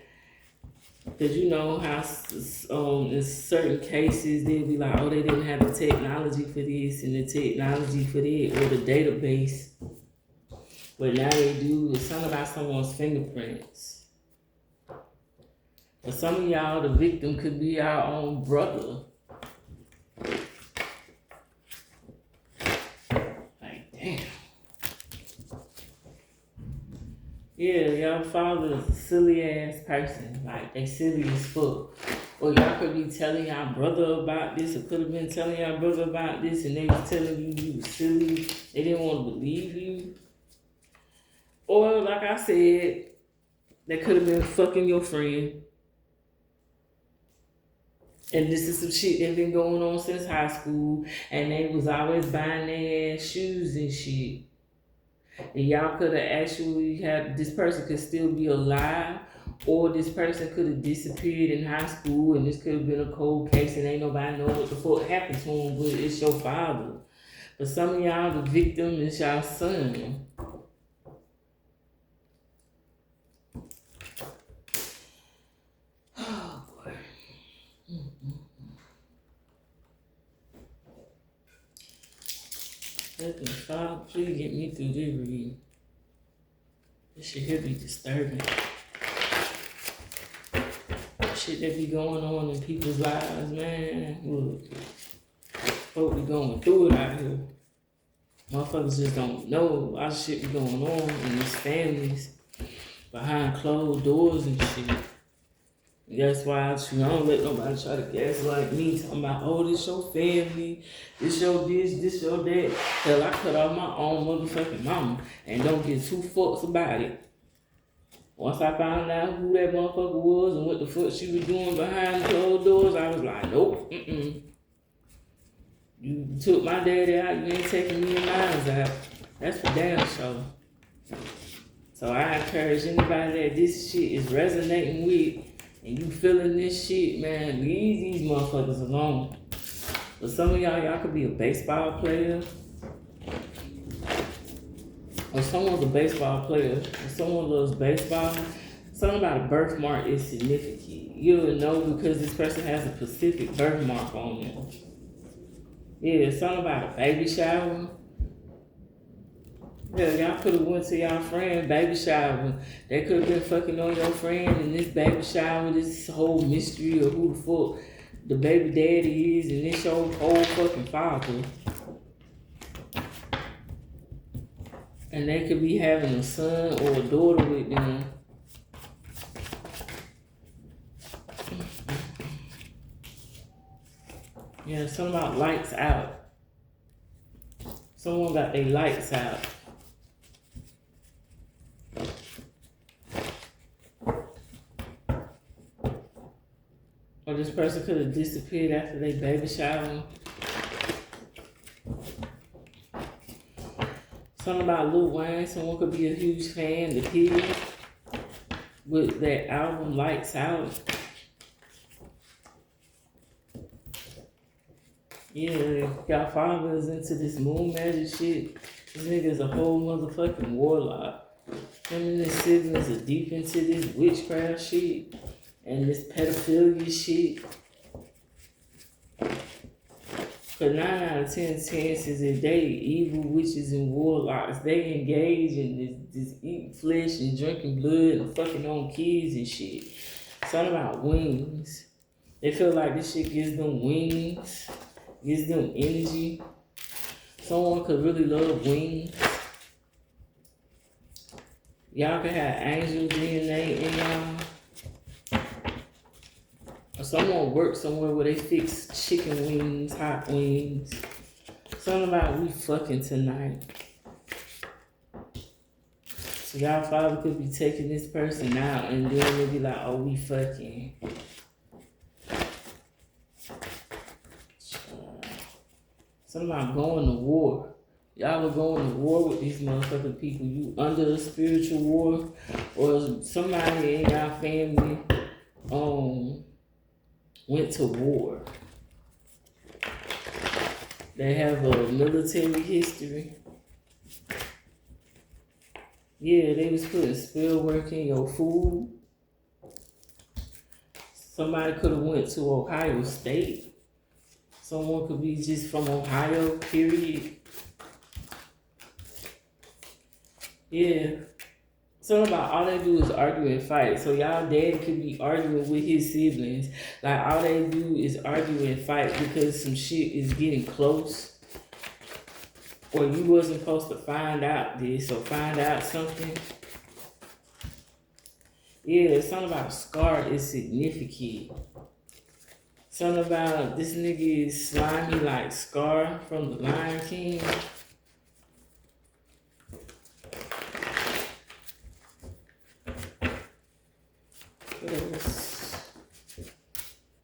cause you know how in certain cases they'll be like, oh, they didn't have the technology for this and the technology for that, or the database. But now they do. It's something about someone's fingerprints. For some of y'all, the victim could be our own brother. Like, damn. Yeah, y'all father is a silly ass person. Like, they silly as fuck. Or y'all could be telling y'all brother about this, or could have been telling y'all brother about this, and they was telling you was silly. They didn't want to believe you. Or, like I said, they could have been fucking your friend. And this is some shit that been going on since high school, and they was always buying their shoes and shit. And y'all could have actually had, this person could still be alive, or this person could have disappeared in high school, and this could have been a cold case, and ain't nobody know what the fuck happened to him, but it's your father. But some of y'all, the victim is y'all son. Oh, boy. Heavenly Father, please get me through this reading. This shit here be disturbing. This shit that be going on in people's lives, man. Look, folk be going through it out here. Motherfuckers just don't know. A lot of shit be going on in these families behind closed doors and shit. That's why I don't let nobody try to gaslight me, talking about, oh, this your family, this your this your that. Hell, I cut off my own motherfucking mama and don't give two fucks about it. Once I found out who that motherfucker was and what the fuck she was doing behind closed doors, I was like, nope, You took my daddy out, you ain't taking me and mine out. That's for damn sure. So I encourage anybody that this shit is resonating with, and you feeling this shit, man, leave these motherfuckers alone. But some of y'all could be a baseball player. Or someone's a baseball player. Or someone loves baseball. Something about a birthmark is significant. You'll know because this person has a specific birthmark on them. Yeah, something about a baby shower. Yeah, y'all could have went to y'all friend baby shower. They could have been fucking on your friend in this baby shower, this whole mystery of who the fuck the baby daddy is, and this your whole fucking father. And they could be having a son or a daughter with them. Yeah, something about lights out. Someone got their lights out. Or this person could have disappeared after they baby shower. Something about Lil Wayne. Someone could be a huge fan. The kid with that album Lights Out. Yeah, y'all father is into this moon magic shit. This nigga's a whole motherfucking warlock. Him and his siblings are deep into this witchcraft shit and this pedophilia shit. But 9 out of 10 chances if they evil witches and warlocks, they engage in this eating flesh and drinking blood and fucking on kids and shit. Something about wings. They feel like this shit gives them wings, gives them energy. Someone could really love wings. Y'all could have angel DNA in y'all. Or someone works somewhere where they fix chicken wings, hot wings. Something about we fucking tonight. So y'all father could be taking this person out and then they'll be like, oh, we fucking. Something about going to war. Y'all are going to war with these motherfucking people. You under a spiritual war, or somebody in y'all family went to war. They have a military history. Yeah, they was putting spell work in your food. Somebody could have went to Ohio State. Someone could be just from Ohio, period. Yeah. Something about all they do is argue and fight. So y'all daddy could be arguing with his siblings. Like all they do is argue and fight because some shit is getting close. Or you wasn't supposed to find out this or find out something. Yeah, something about Scar is significant. Something about this nigga is slimy like Scar from The Lion King.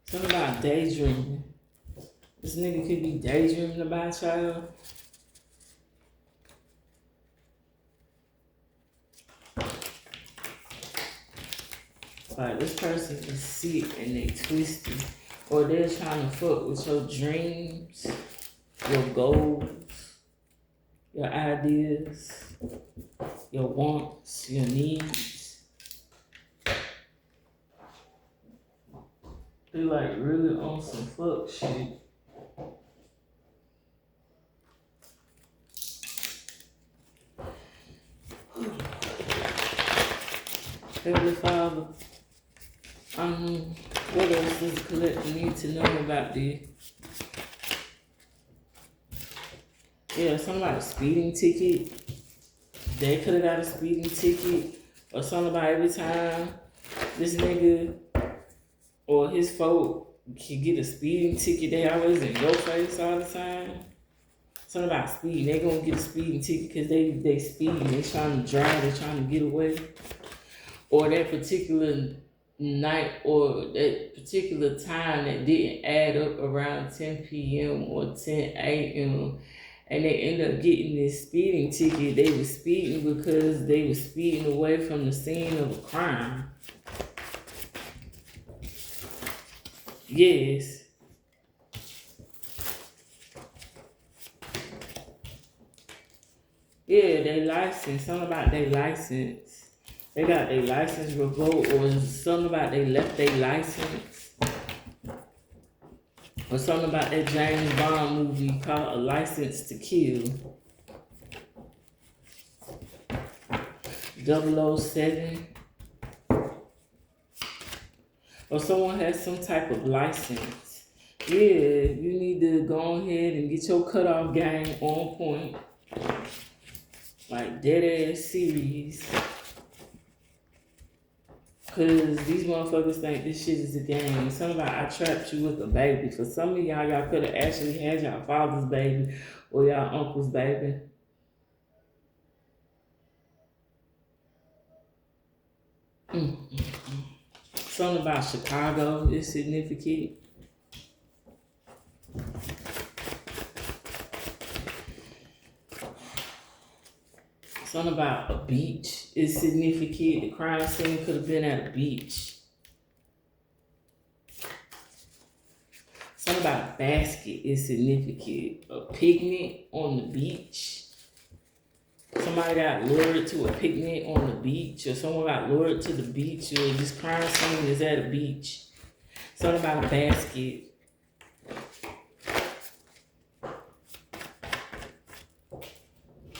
Something about daydreaming. This nigga could be daydreaming about y'all. Like this person is sick and they twisted. Or they're trying to fuck with your dreams, your goals, your ideas, your wants, your needs. They like really on some fuck shit. Heavenly Father, What else does the collector need to know about this? Yeah, something about a speeding ticket. They could have got a speeding ticket. Or something about every time this nigga or his folk can get a speeding ticket, they always in your face all the time. Something about speeding. They gonna get a speeding ticket because they speeding. They trying to drive. They trying to get away. Or that particular night or that particular time that didn't add up around 10 p.m. or 10 a.m. and they end up getting this speeding ticket. They were speeding because they were speeding away from the scene of a crime. Yes. Yeah, they license. Something about their license. They got their license revoked, or something about they left their license. Or something about that James Bond movie called A License to Kill. 007. Or someone has some type of license. Yeah, you need to go ahead and get your cutoff game on point. Like dead ass serious. Cause these motherfuckers think this shit is a game. Something about I trapped you with a baby. For some of y'all could have actually had y'all father's baby or y'all uncle's baby. Something about Chicago is significant. Something about a beach is significant. The crime scene could have been at a beach. Something about a basket is significant. A picnic on the beach. Somebody got lured to a picnic on the beach, or someone got lured to the beach, or this crime scene is at a beach. Something about a basket.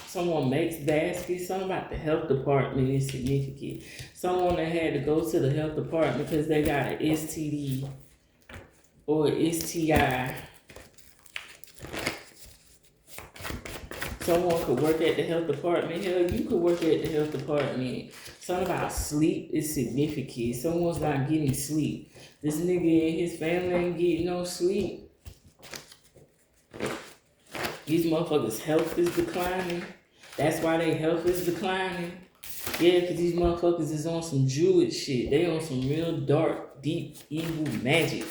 Someone makes baskets. Something about the health department is significant. Someone that had to go to the health department because they got an STD or an STI. Someone could work at the health department. Hell, you could work at the health department. Something about sleep is significant. Someone's not getting sleep. This nigga and his family ain't getting no sleep. These motherfuckers' health is declining. That's why their health is declining. Yeah, because these motherfuckers is on some druid shit. They on some real dark, deep, evil magic.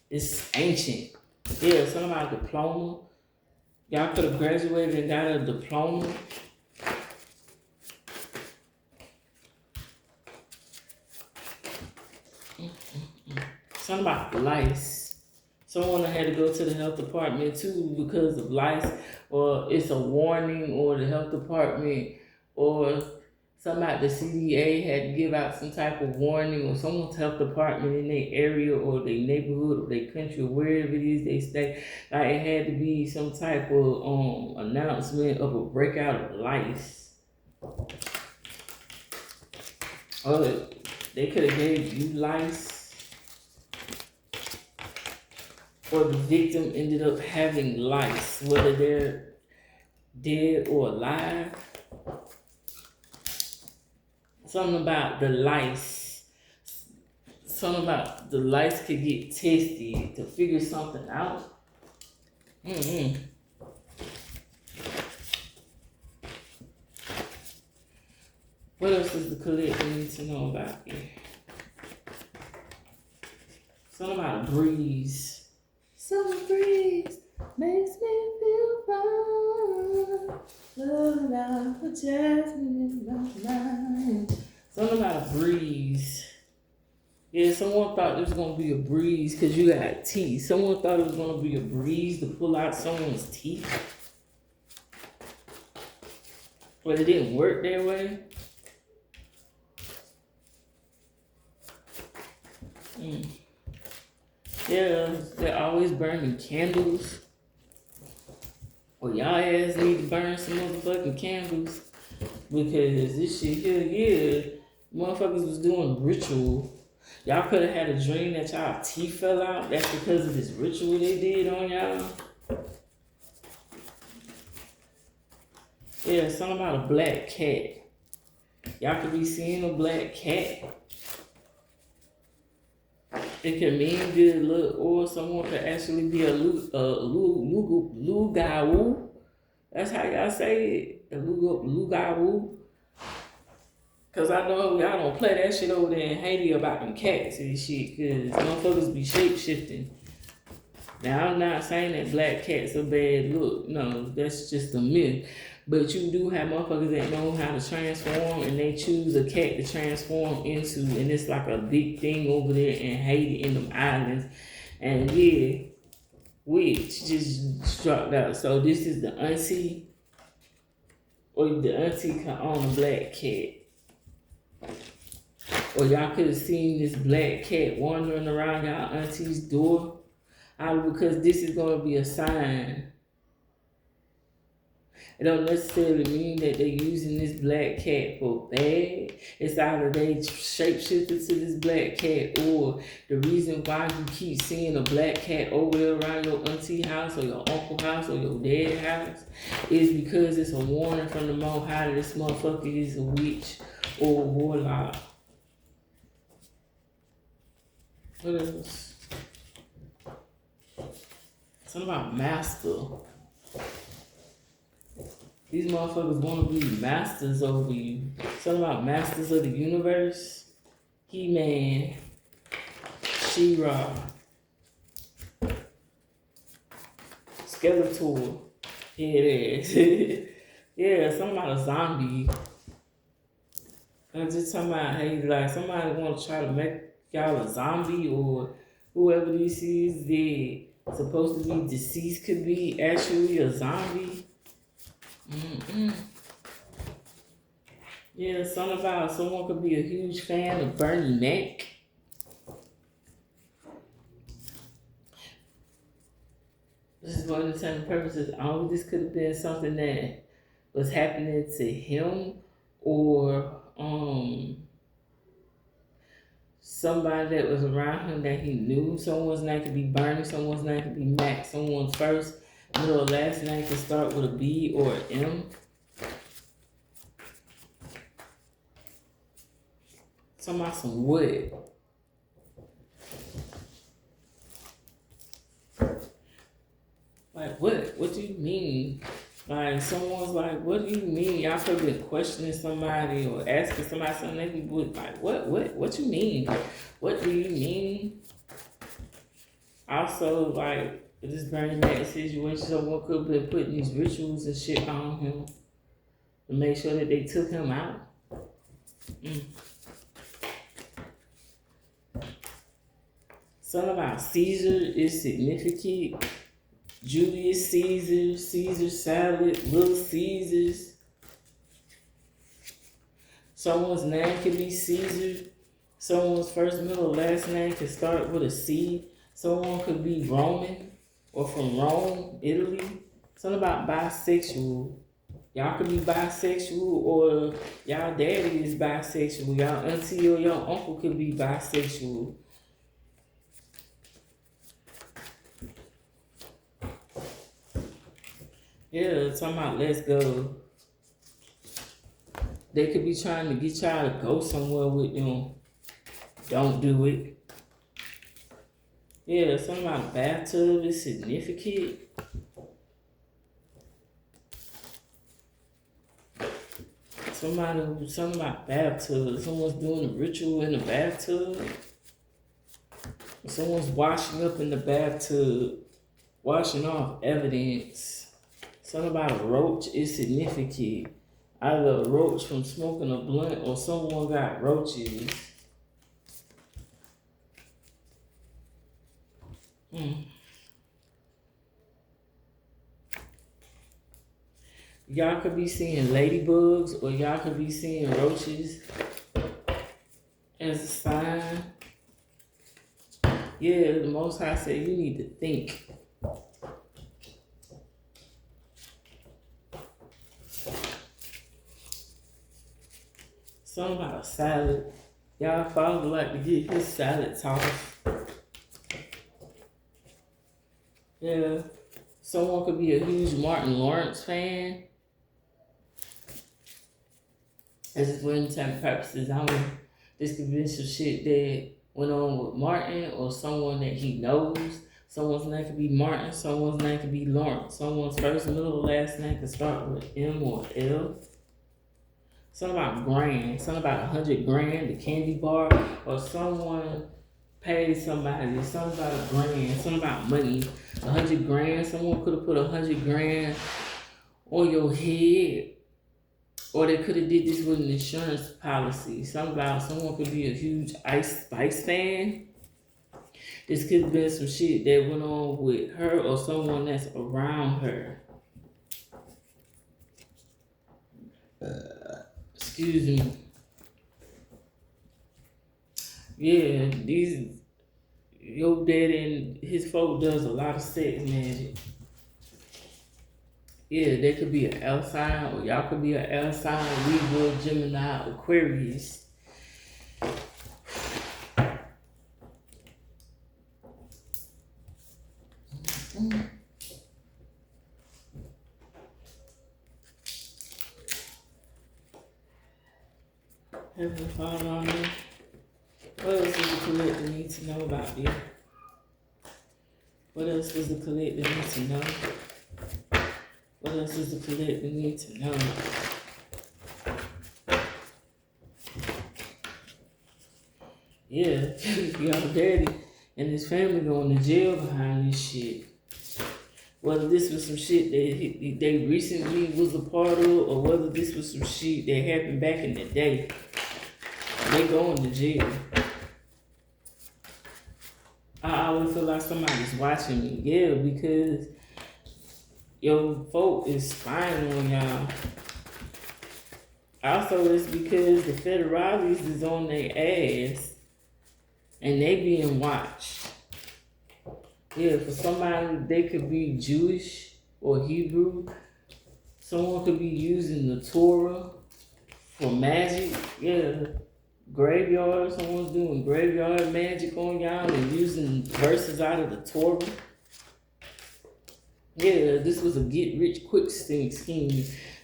It's ancient. Yeah, something about a diploma. Y'all could have graduated and got a diploma. Something about lice. Someone had to go to the health department too because of lice, or it's a warning, or the health department, or somebody, the CDA had to give out some type of warning, or someone's health department in their area or their neighborhood or their country or wherever it is they stay. Like it had to be some type of announcement of a breakout of lice. Or they could have gave you lice. Or the victim ended up having lice, whether they're dead or alive. Something about the lice. Something about the lice could get tested to figure something out. What else does the collector need to know about here? Something about a breeze. Summer breeze makes me feel fine. Love out the jasmine in my mind. Something about a breeze. Yeah, someone thought it was gonna be a breeze because you got teeth. Someone thought it was gonna be a breeze to pull out someone's teeth. But it didn't work that way. Yeah, they're always burning candles. Well, y'all ass need to burn some motherfucking candles. Because this shit here, yeah, motherfuckers was doing ritual. Y'all could have had a dream that y'all teeth fell out. That's because of this ritual they did on y'all. Yeah, something about a black cat. Y'all could be seeing a black cat. It could mean good luck, or someone could actually be a Lugawu. That's how y'all say it, a Lugawu. Cause I know y'all don't play that shit over there in Haiti about them cats and shit, cause motherfuckers be shape shifting. Now I'm not saying that black cats are bad look, no, that's just a myth. But you do have motherfuckers that know how to transform and they choose a cat to transform into, and it's like a big thing over there in Haiti in them islands. And yeah, witch just dropped out. So this is the auntie, or the auntie can own a black cat. Or y'all could have seen this black cat wandering around y'all auntie's door. Because this is going to be a sign. It don't necessarily mean that they're using this black cat for bad. It's either they shapeshifted to this black cat, or the reason why you keep seeing a black cat over there around your auntie house or your uncle house or your dad house is because it's a warning from the Most High that this motherfucker is a witch or a warlock. What else? Something about master. These motherfuckers want to be masters over you. Something about masters of the universe. He-Man. She-Ra. Skeletor. Yeah, it is. Yeah, something about a zombie. I'm just talking about, hey, like, somebody want to try to make y'all a zombie, or whoever this is dead. Supposed to be deceased could be actually a zombie. Yeah, something about someone could be a huge fan of Bernie Mac. This is one of the time purposes. This could have been something that was happening to him, or somebody that was around him that he knew. Someone's name could be Bernie, someone's name could be Mac, someone's first, middle, or last name could start with a B or an M. Talking about some wood. Like, what do you mean? Like, someone's like, what do you mean? Y'all could have been questioning somebody or asking somebody something. They be like, what you mean? What do you mean? Also, like, this Bernie Mac situation, someone could have been putting these rituals and shit on him to make sure that they took him out. Something about Caesar is significant. Julius Caesar, Caesar salad, Little Caesars. Someone's name could be Caesar. Someone's first, middle, last name could start with a C. Someone could be Roman or from Rome, Italy. Something about bisexual. Y'all could be bisexual, or y'all daddy is bisexual. Y'all auntie or your uncle could be bisexual. Yeah, talking about let's go. They could be trying to get y'all to go somewhere with them. Don't do it. Yeah, something about bathtub is significant. Something about bathtub. Someone's doing a ritual in the bathtub. Someone's washing up in the bathtub, washing off evidence. Something about a roach is significant. Either a roach from smoking a blunt or someone got roaches. Y'all could be seeing ladybugs, or y'all could be seeing roaches as a sign. Yeah, the Most High said you need to think. Something about a salad. Y'all father like to get his salad tossed. Yeah. Someone could be a huge Martin Lawrence fan. This is for entertainment purposes. This could be some shit that went on with Martin or someone that he knows. Someone's name could be Martin, someone's name could be Lawrence. Someone's first, middle, last name could start with M or L. Something about grand, something about 100 grand, the candy bar, or someone paid somebody, something about a grand, something about money, 100 grand. Someone could have put 100 grand on your head, or they could have did this with an insurance policy. Something about someone could be a huge Ice Spice fan. This could have been some shit that went on with her or someone that's around her. Excuse me. Yeah, your daddy and his folk does a lot of sex magic. Yeah, they could be an L sign, or y'all could be an L sign, Libra, Gemini, Aquarius. Heavenly Father, on me. What else does the collector need to know about this? What else does the collector need to know? What else does the collector need to know? Yeah, y'all daddy and his family going to jail behind this shit. Whether this was some shit that they recently was a part of, or whether this was some shit that happened back in the day, they going to jail. I always feel like somebody's watching me. Yeah, because your folk is spying on y'all. Also, it's because the federales is on their ass and they being watched. Yeah, for somebody, they could be Jewish or Hebrew. Someone could be using the Torah for magic. Yeah, graveyard. Someone's doing graveyard magic on y'all and using verses out of the Torah. Yeah, this was a get rich quick scheme.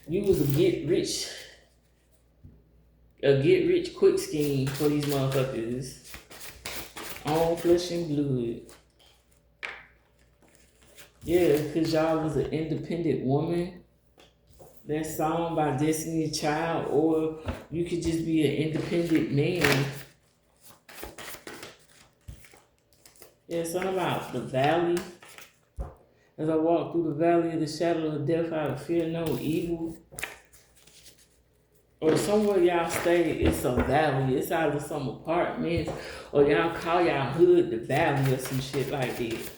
You was a get rich quick scheme for these motherfuckers. All flesh and blood. Yeah, because y'all was an independent woman. That song by Destiny Child, or you could just be an independent man. Yeah, something about the valley. As I walk through the valley of the shadow of death, I will fear no evil. Or somewhere y'all stay, it's a valley. It's either some apartments, or y'all call y'all hood the valley or some shit like that.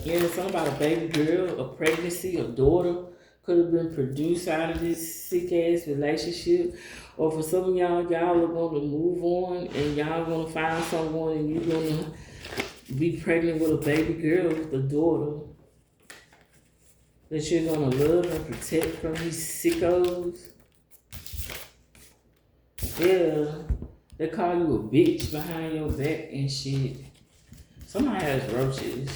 Yeah, something about a baby girl, a pregnancy, a daughter could have been produced out of this sick ass relationship. Or for some of y'all are gonna move on and y'all gonna find someone and you're gonna be pregnant with a baby girl, with a daughter that you're gonna love and protect from these sickos. Yeah, they call you a bitch behind your back and shit. Somebody has roaches.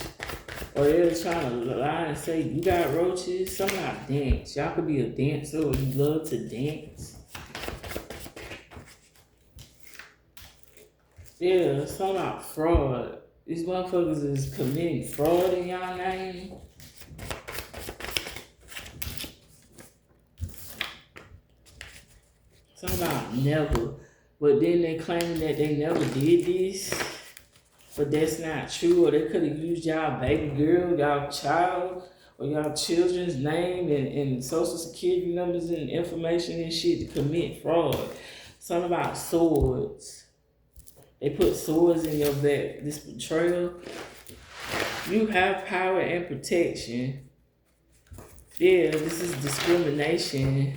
Or they're trying to lie and say you got roaches. Something about dance. Y'all could be a dancer or you love to dance. Yeah, something about fraud. These motherfuckers is committing fraud in y'all name. Something about never. But then they claiming that they never did this. But that's not true. Or they could have used y'all baby girl, y'all child, or y'all children's name and social security numbers and information and shit to commit fraud. Something about swords. They put swords in your back. This betrayal. You have power and protection. Yeah, this is discrimination.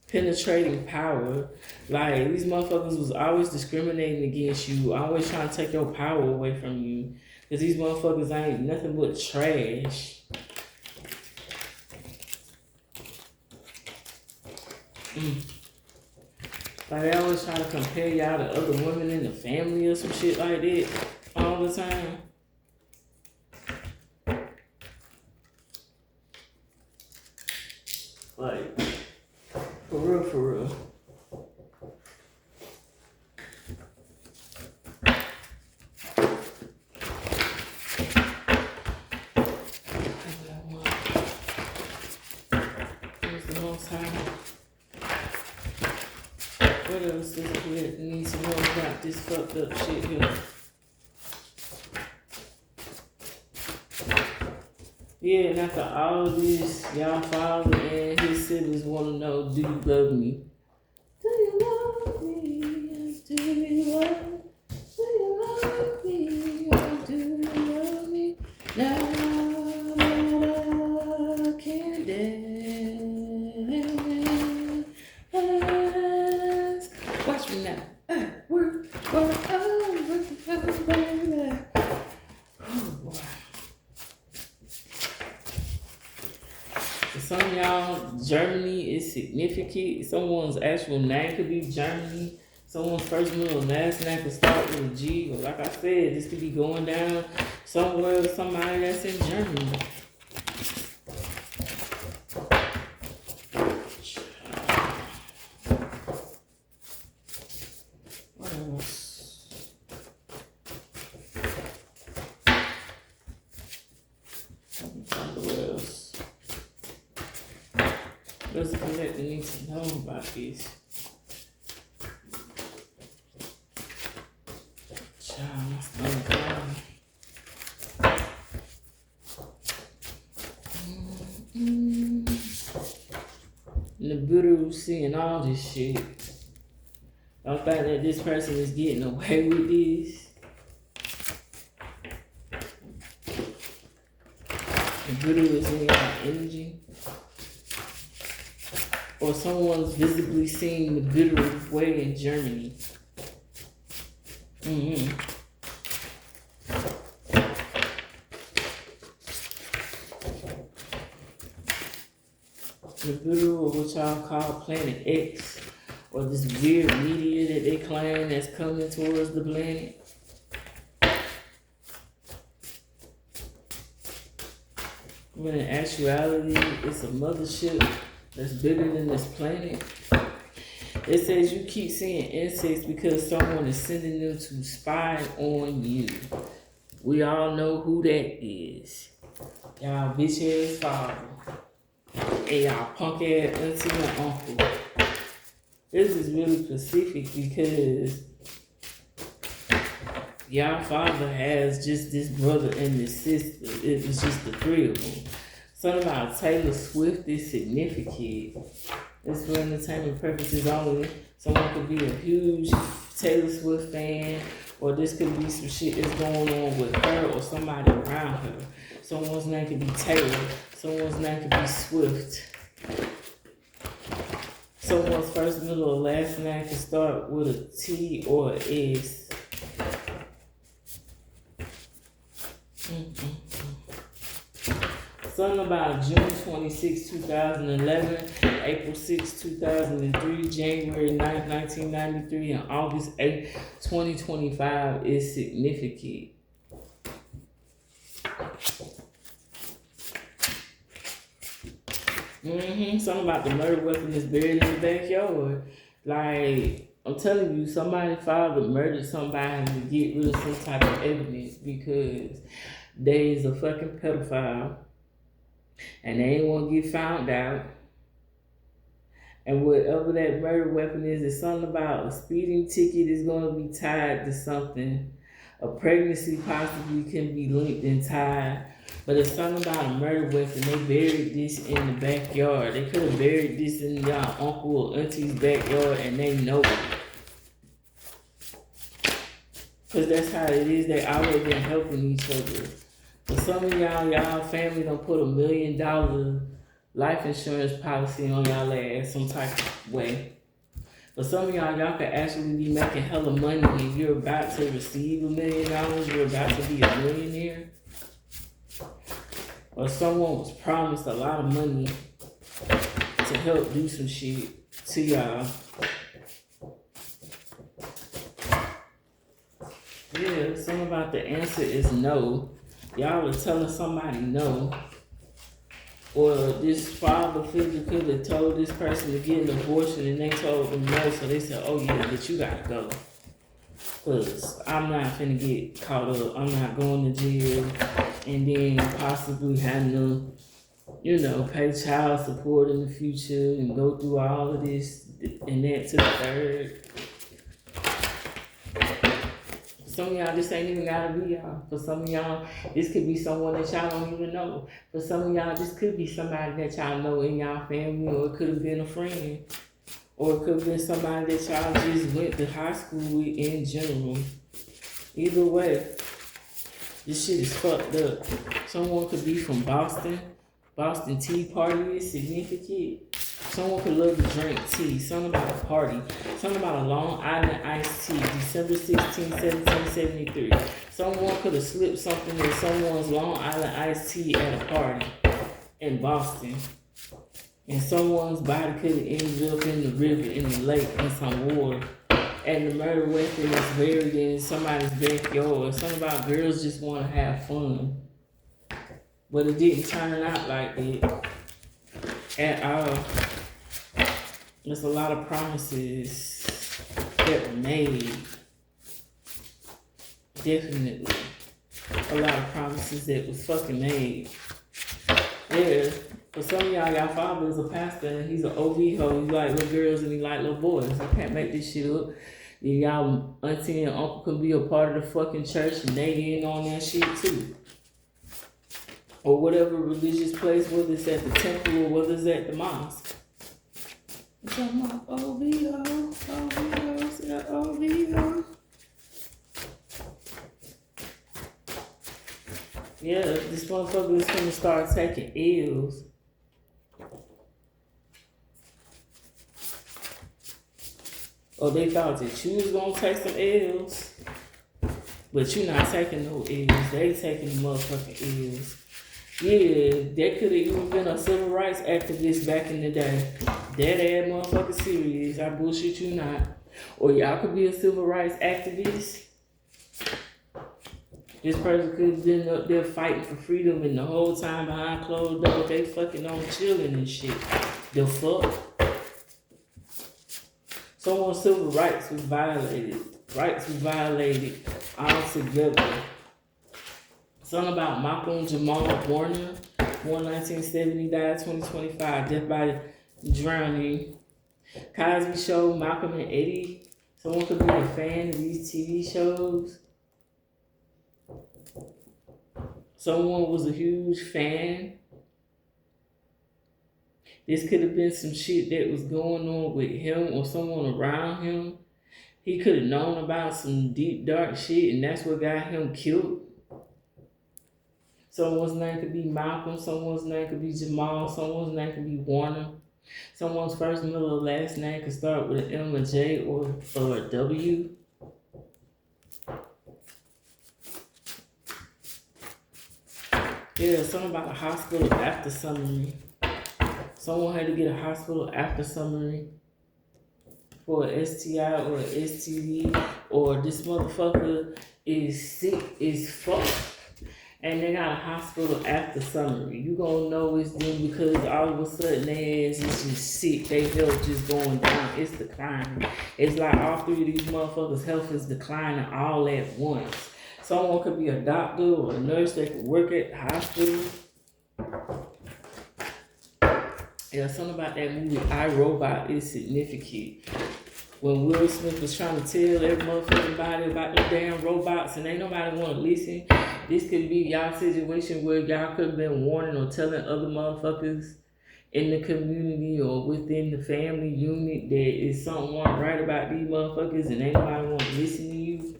Penetrating power. Like, these motherfuckers was always discriminating against you, always trying to take your power away from you. Because these motherfuckers ain't nothing but trash. Like they always try to compare y'all to other women in the family or some shit like that all the time. Like, for real, for real. What else does it need to know about this fucked up shit here? Yeah, and after all this, y'all father and his siblings want to know, do you love me? Do you love me? Do you love me? Do you love me? Or do you love me? Now I can't dance. Watch me now. Work, baby. Oh boy. For some of y'all, Germany is significant. Someone's actual name could be Germany. Someone's first, middle, and last name could start with a G. Or like I said, this could be going down somewhere with somebody that's in Germany. What else? What else? What does the collector need to know about this? Nibiru seeing all this shit. Don't think that this person is getting away with this. Nibiru is in your energy. Or someone's visibly seeing Nibiru way in Germany. Nibiru, or what y'all call Planet X, or this weird meteor that they claim that's coming towards the planet. When in actuality, it's a mothership that's bigger than this planet. It says you keep seeing insects because someone is sending them to spy on you. We all know who that is. Y'all bitch ass father. And y'all punk ass auntie and uncle. This is really specific because y'all father has just this brother and this sister. It was just the three of them. Something about Taylor Swift is significant. It's for entertainment purposes only. Someone could be a huge Taylor Swift fan, or this could be some shit that's going on with her or somebody around her. Someone's name could be Taylor. Someone's name could be Swift. Someone's first, middle, or last name can start with a T or an S. Something about June 26, 2011, April 6, 2003, January 9, 1993, and August 8, 2025 is significant. Something about the murder weapon is buried in the backyard. Like, I'm telling you, somebody's father murdered somebody to get rid of some type of evidence because they is a fucking pedophile and they ain't want to get found out. And whatever that murder weapon is, it's something about a speeding ticket is going to be tied to something. A pregnancy possibly can be linked and tied. But it's something about a murder weapon. They buried this in the backyard. They could have buried this in y'all uncle or auntie's backyard and they know it. Because that's how it is. They always been helping each other. But some of y'all family don't put $1 million life insurance policy on y'all ass some type of way. But some of y'all could actually be making hella money and you're about to receive $1 million. You're about to be a millionaire. Or someone was promised a lot of money to help do some shit to y'all. Yeah, something about the answer is no. Y'all are telling somebody no. Or this father physically told this person to get an abortion and they told them no, so they said, oh yeah, but you gotta go. Cause I'm not finna get caught up. I'm not going to jail and then possibly having to, pay child support in the future and go through all of this and that to the third. Some of y'all, this ain't even gotta be y'all. For some of y'all, this could be someone that y'all don't even know. For some of y'all, this could be somebody that y'all know in y'all family, or it could have been a friend, or it could have been somebody that y'all just went to high school with in general. Either way, this shit is fucked up. Someone could be from Boston. Boston Tea Party is significant. Someone could love to drink tea. Something about a party. Something about a Long Island iced tea. December 16, 1773. Someone could have slipped something in someone's Long Island iced tea at a party in Boston. And someone's body could have ended up in the river, in the lake, in some water. And the murder weapon is buried in somebody's backyard. Something about girls just want to have fun. But it didn't turn out like that at all. There's a lot of promises that were made. Definitely. A lot of promises that was fucking made. Yeah. For some of y'all father is a pastor and he's an OV hoe. He like little girls and he like little boys. I can't make this shit up. Y'all auntie and uncle can be a part of the fucking church and they in on that shit too. Or whatever religious place, whether it's at the temple or whether it's at the mosque. Come on, OVO, OVO. Yeah, this motherfucker is gonna start taking L's. Or they thought that you was gonna take some L's. But you not taking no L's. They taking the motherfucking L's. Yeah, that could have even been a civil rights activist back in the day. That ass motherfucker serious. I bullshit you not. Or y'all could be a civil rights activist. This person could have been up there fighting for freedom and the whole time behind closed doors they fucking on chilling and shit. The fuck? Someone's civil rights was violated. Rights was violated altogether. Something about Malcolm Jamal Warner, born 1970, died 2025, death by drowning. Cosby Show, Malcolm and Eddie. Someone could be a fan of these TV shows. Someone was a huge fan. This could have been some shit that was going on with him or someone around him. He could have known about some deep, dark shit, and that's what got him killed. Someone's name could be Malcolm, someone's name could be Jamal, someone's name could be Warner. Someone's first, middle, or last name could start with an M, a J, or a W. Yeah, something about a hospital after summary. Someone had to get a hospital after summary for an STI or an STD, or this motherfucker is sick as fuck. And they got a hospital after summary. You gonna know it's them because all of a sudden their ass is just sick. Their health just going down. It's declining. It's like all three of these motherfuckers' health is declining all at once. Someone could be a doctor or a nurse that could work at the hospital. Yeah, something about that movie I, Robot is significant. When Will Smith was trying to tell every motherfucking body about them damn robots and ain't nobody want to listen, this could be y'all situation where y'all could have been warning or telling other motherfuckers in the community or within the family unit that is something right about these motherfuckers and ain't nobody want to listen to you.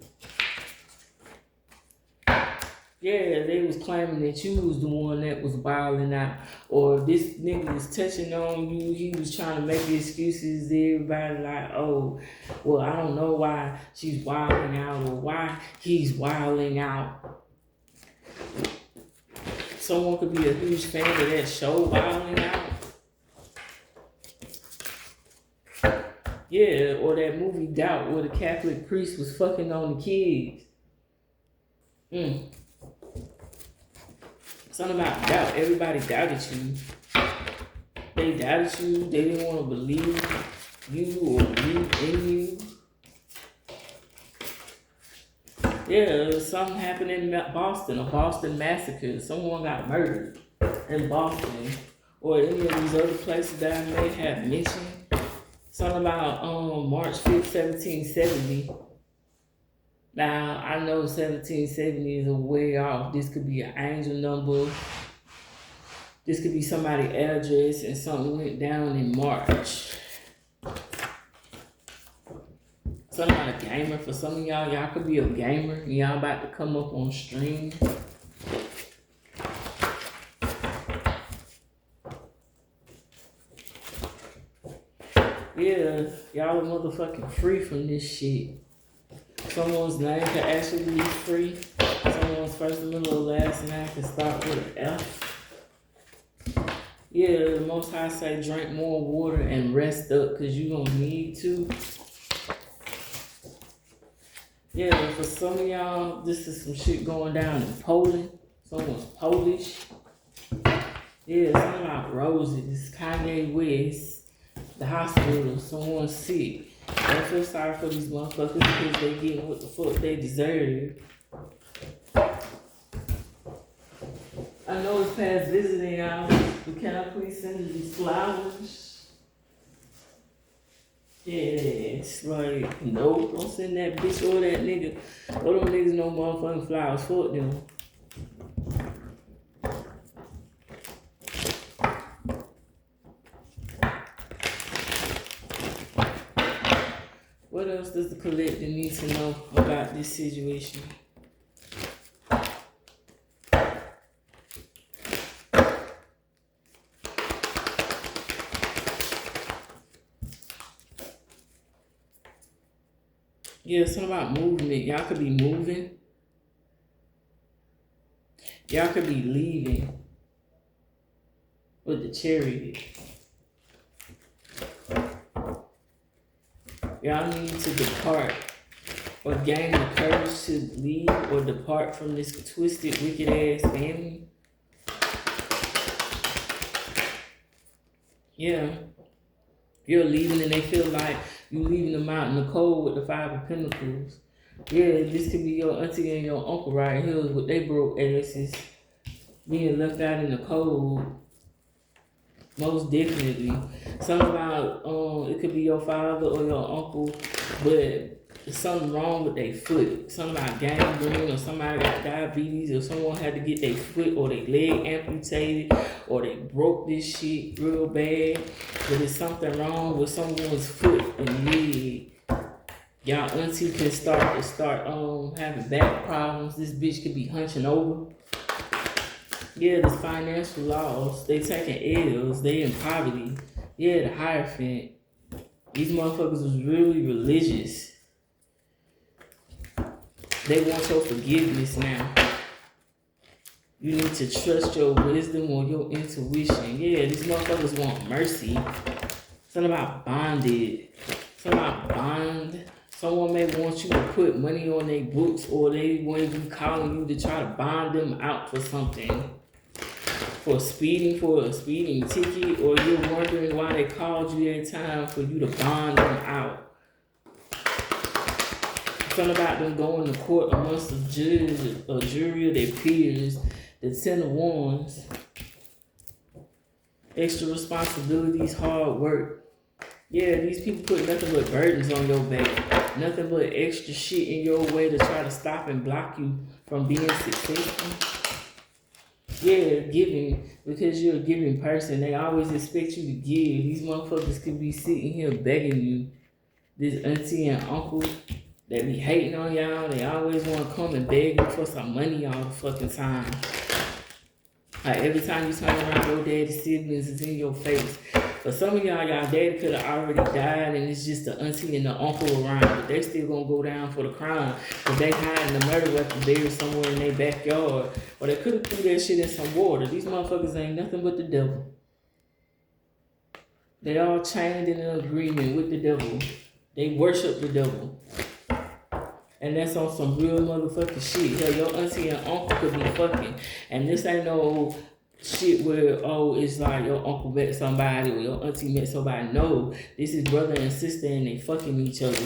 Yeah, they was claiming that you was the one that was wilding out. Or this nigga was touching on you. He was trying to make excuses to everybody like, oh, well, I don't know why she's wilding out or why he's wilding out. Someone could be a huge fan of that show, Wilding Out. Yeah, or that movie Doubt where the Catholic priest was fucking on the kids. Mm. Something about doubt. Everybody doubted you. They doubted you. They didn't want to believe you or believe in you. Yeah, something happened in Boston, a Boston massacre. Someone got murdered in Boston, or any of these other places that I may have mentioned. Something about March 5th, 1770. Now, I know 1770 is a way off. This could be an angel number. This could be somebody's address, and something went down in March. Something about a gamer. For some of y'all, y'all could be a gamer, and y'all about to come up on stream. Yeah, y'all are motherfucking free from this shit. Someone's name could actually be free. Someone's first, middle, or last name can start with an F. Yeah, the Most High say drink more water and rest up because you gonna need to. Yeah, for some of y'all, this is some shit going down in Poland. Someone's Polish. Yeah, something about roses, Kanye West, the hospital, someone's sick. I feel sorry for these motherfuckers because they getting what the fuck they deserve. I know it's past visiting y'all, but can I please send you these flowers? Yeah, it's like, no, don't send that bitch or that nigga. Or them niggas no motherfucking flowers. Fuck them. What else does the collector need to know about this situation? Yeah, something about movement. Y'all could be moving. Y'all could be leaving with the Chariot. Y'all need to depart or gain the courage to leave or depart from this twisted, wicked ass family. Yeah. You're leaving and they feel like you leaving them out in the cold with the Five of Pentacles. Yeah, this could be your auntie and your uncle right here with they broke asses being left out in the cold. Most definitely. Something about it could be your father or your uncle, but there's something wrong with their foot. Something about gangrene, or somebody got diabetes, or someone had to get their foot or their leg amputated, or they broke this shit real bad. But there's something wrong with someone's foot and leg. Y'all auntie can start having back problems. This bitch could be hunching over. Yeah, there's financial loss. They taking L's. They in poverty. Yeah, the Hierophant. These motherfuckers was really religious. They want your forgiveness now. You need to trust your wisdom or your intuition. Yeah, these motherfuckers want mercy. Something about bonded. Something about bond. Someone may want you to put money on their books, or they may be calling you to try to bond them out for something. For a speeding ticket, or you're wondering why they called you that time for you to bond them out. Something about them going to court amongst a judge, a jury of their peers, the 10 of Wands. Extra responsibilities, hard work. Yeah, these people put nothing but burdens on your back. Nothing but extra shit in your way to try to stop and block you from being successful. Yeah, giving, because you're a giving person. They always expect you to give. These motherfuckers could be sitting here begging you. This auntie and uncle, they be hating on y'all. They always want to come and beg you for some money all the fucking time. Like every time you turn around, your daddy's siblings is in your face. But some of y'all daddy could have already died, and it's just the auntie and the uncle around, but they still gonna go down for the crime. But they hiding the murder weapon buried somewhere in their backyard. Or they could have threw that shit in some water. These motherfuckers ain't nothing but the devil. They all chained in an agreement with the devil. They worship the devil. And that's on some real motherfucking shit. Hell, your auntie and uncle could be fucking. And this ain't no shit where, oh, it's like your uncle met somebody or your auntie met somebody. No, this is brother and sister and they fucking each other.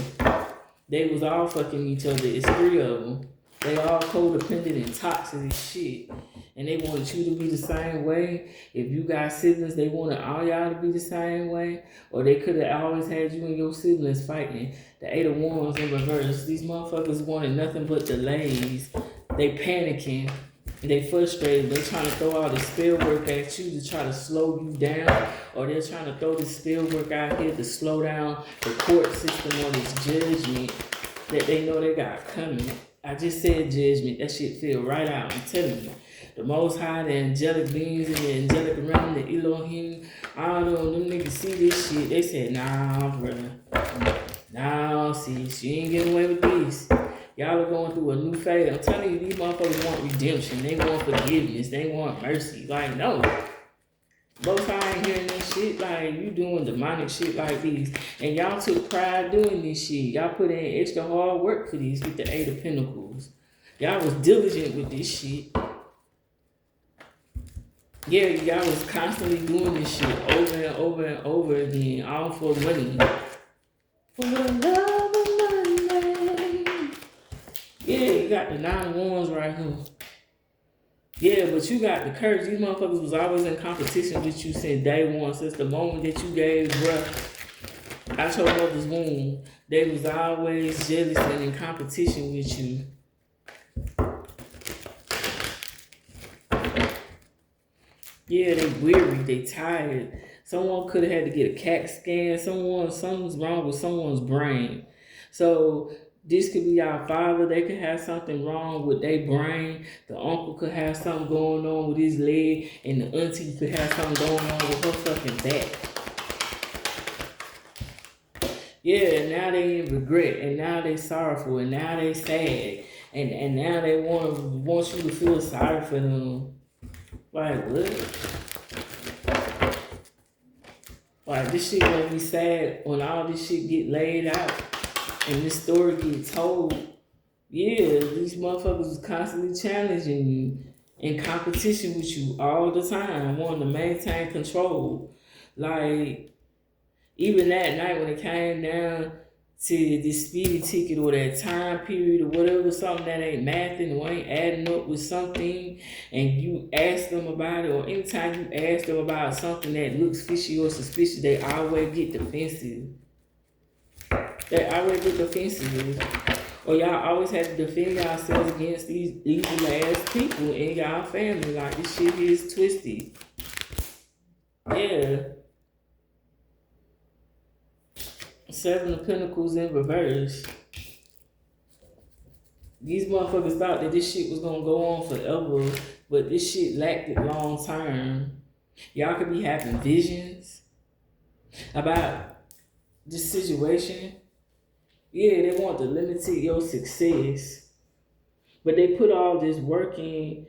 They was all fucking each other. It's 3 of them. They all codependent and toxic as shit. And they wanted you to be the same way. If you got siblings, they wanted all y'all to be the same way. Or they could have always had you and your siblings fighting. The 8 of Wands in reverse. These motherfuckers wanted nothing but delays. They panicking. They frustrated. They trying to throw all the spell work at you to try to slow you down. Or they're trying to throw the spell work out here to slow down the court system on this judgment that they know they got coming. I just said judgment. That shit feel right out. I'm telling you. The Most High, the angelic beings, and the angelic realm, the Elohim, all of them niggas see this shit. They said, nah, brother. Nah, sis, you ain't getting away with this. Y'all are going through a new phase. I'm telling you, these motherfuckers want redemption. They want forgiveness. They want mercy. Like, no. Most High ain't hearing this shit. Like, you doing demonic shit like these. And y'all took pride doing this shit. Y'all put in extra hard work for these with the 8 of Pentacles. Y'all was diligent with this shit. Yeah, y'all was constantly doing this shit over and over and over again, all for money. For the love of money. Yeah, you got the 9 of Wands right here. Yeah, but you got the curse. These motherfuckers was always in competition with you since day one, since the moment that you gave birth out your mother's womb. They was always jealous and in competition with you. Yeah, they weary, they tired. Someone could have had to get a CAT scan. Something's wrong with someone's brain. So this could be our father. They could have something wrong with their brain. The uncle could have something going on with his leg. And the auntie could have something going on with her fucking back. Yeah, now they in regret. And now they sorrowful. And now they sad. And now they want you to feel sorry for them. Like, what? Like, this shit gonna be sad when all this shit get laid out and this story get told. Yeah, these motherfuckers is constantly challenging you, in competition with you all the time, wanting to maintain control. Like, even that night when it came down to this speedy ticket or that time period or whatever, something that ain't mathing or ain't adding up with something, and you ask them about it, or anytime you ask them about something that looks fishy or suspicious, they always get defensive. Or y'all always have to defend yourselves against these evil ass people in y'all family. Like, this shit is twisted. Yeah. 7 of Pentacles in reverse. These motherfuckers thought that this shit was gonna go on forever, but this shit lacked it long term. Y'all could be having visions about this situation. Yeah, they want to limit your success, but they put all this work in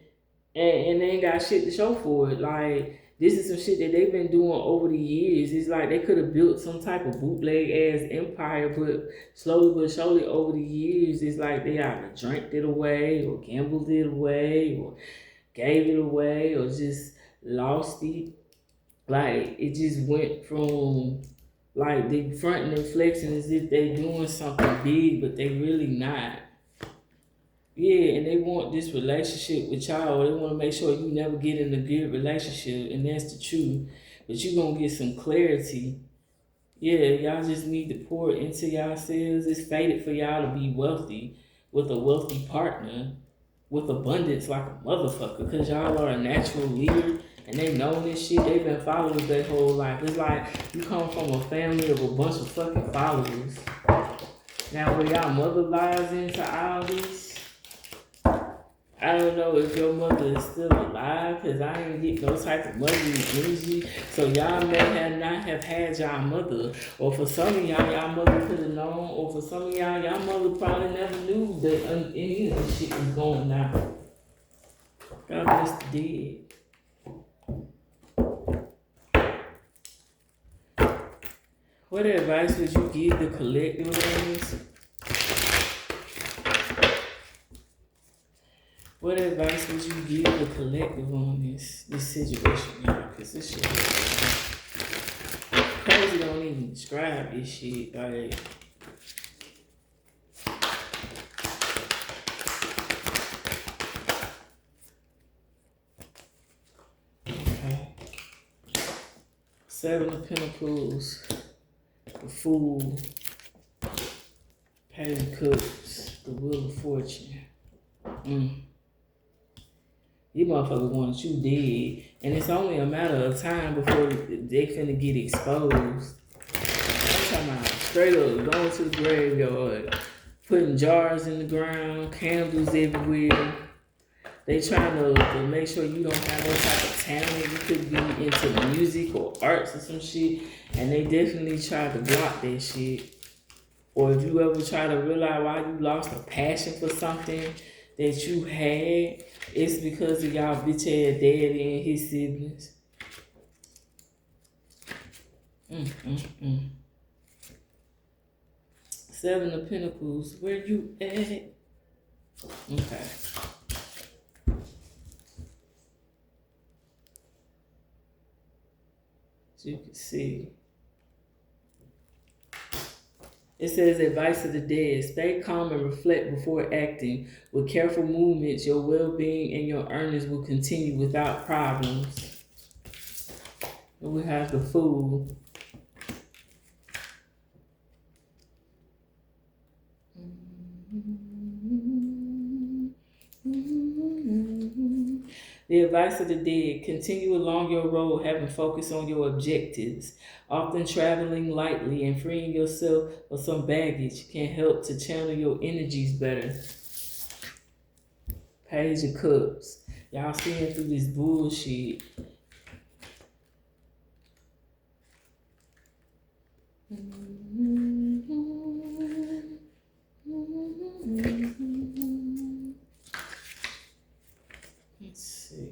and they ain't got shit to show for it. Like, this is some shit that they've been doing over the years. It's like they could have built some type of bootleg ass empire, but slowly but surely over the years, it's like they either drank it away or gambled it away or gave it away or just lost it. Like, it just went from, like, they fronting and flexing as if they doing something big, but they really not. Yeah, and they want this relationship with y'all. They want to make sure you never get in a good relationship, and that's the truth. But you going to get some clarity. Yeah, y'all just need to pour into yourselves. It's fated for y'all to be wealthy with a wealthy partner with abundance like a motherfucker, because y'all are a natural leader, and they know this shit. They've been followers their whole life. It's like you come from a family of a bunch of fucking followers. Now, where y'all mother lies into all this, I don't know if your mother is still alive, because I ain't get no type of motherly energy. So y'all may not have had y'all mother. Or for some of y'all mother could have known. Or for some of y'all mother probably never knew that any of this shit was going down. God bless the dead. What advice would you give the collective ones? What advice would you give the collective on this situation, y'all? Cause this shit is crazy. Don't even describe this shit. Like, okay. Seven of Pentacles, the Fool, Page of Cups, the Wheel of Fortune. You motherfuckers want you dead, and it's only a matter of time before they finna get exposed. I'm talking about straight up going to the graveyard, putting jars in the ground, candles everywhere. They trying to make sure you don't have no type of talent. You could be into music or arts or some shit, and they definitely try to block that shit. Or if you ever try to realize why you lost a passion for something that you had, it's because of y'all bitch ass daddy and his siblings. Seven of Pentacles, where you at? Okay. So you can see. It says advice of the dead. Stay calm and reflect before acting. With careful movements, your well-being and your earnings will continue without problems. And we have the Fool. The advice of the dead, continue along your road, having focus on your objectives. Often traveling lightly and freeing yourself of some baggage can help to channel your energies better. Page of Cups. Y'all seeing through this bullshit. Let's see.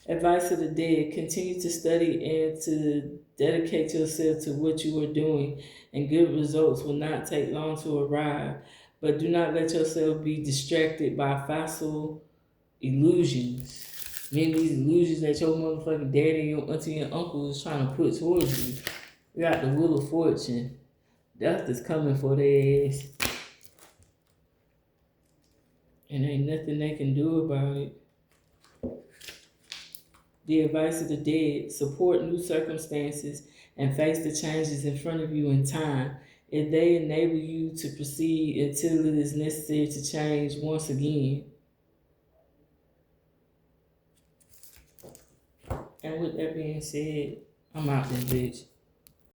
Advice of the dead, continue to study and to dedicate yourself to what you are doing, and good results will not take long to arrive. But do not let yourself be distracted by facile illusions. Meaning these illusions that your motherfucking daddy, your auntie, and uncle is trying to put towards you. We got the Wheel of Fortune. Death is coming for their ass. And ain't nothing they can do about it. The advice of the dead, support new circumstances and face the changes in front of you in time. If they enable you to proceed until it is necessary to change once again. And with that being said, I'm out this bitch.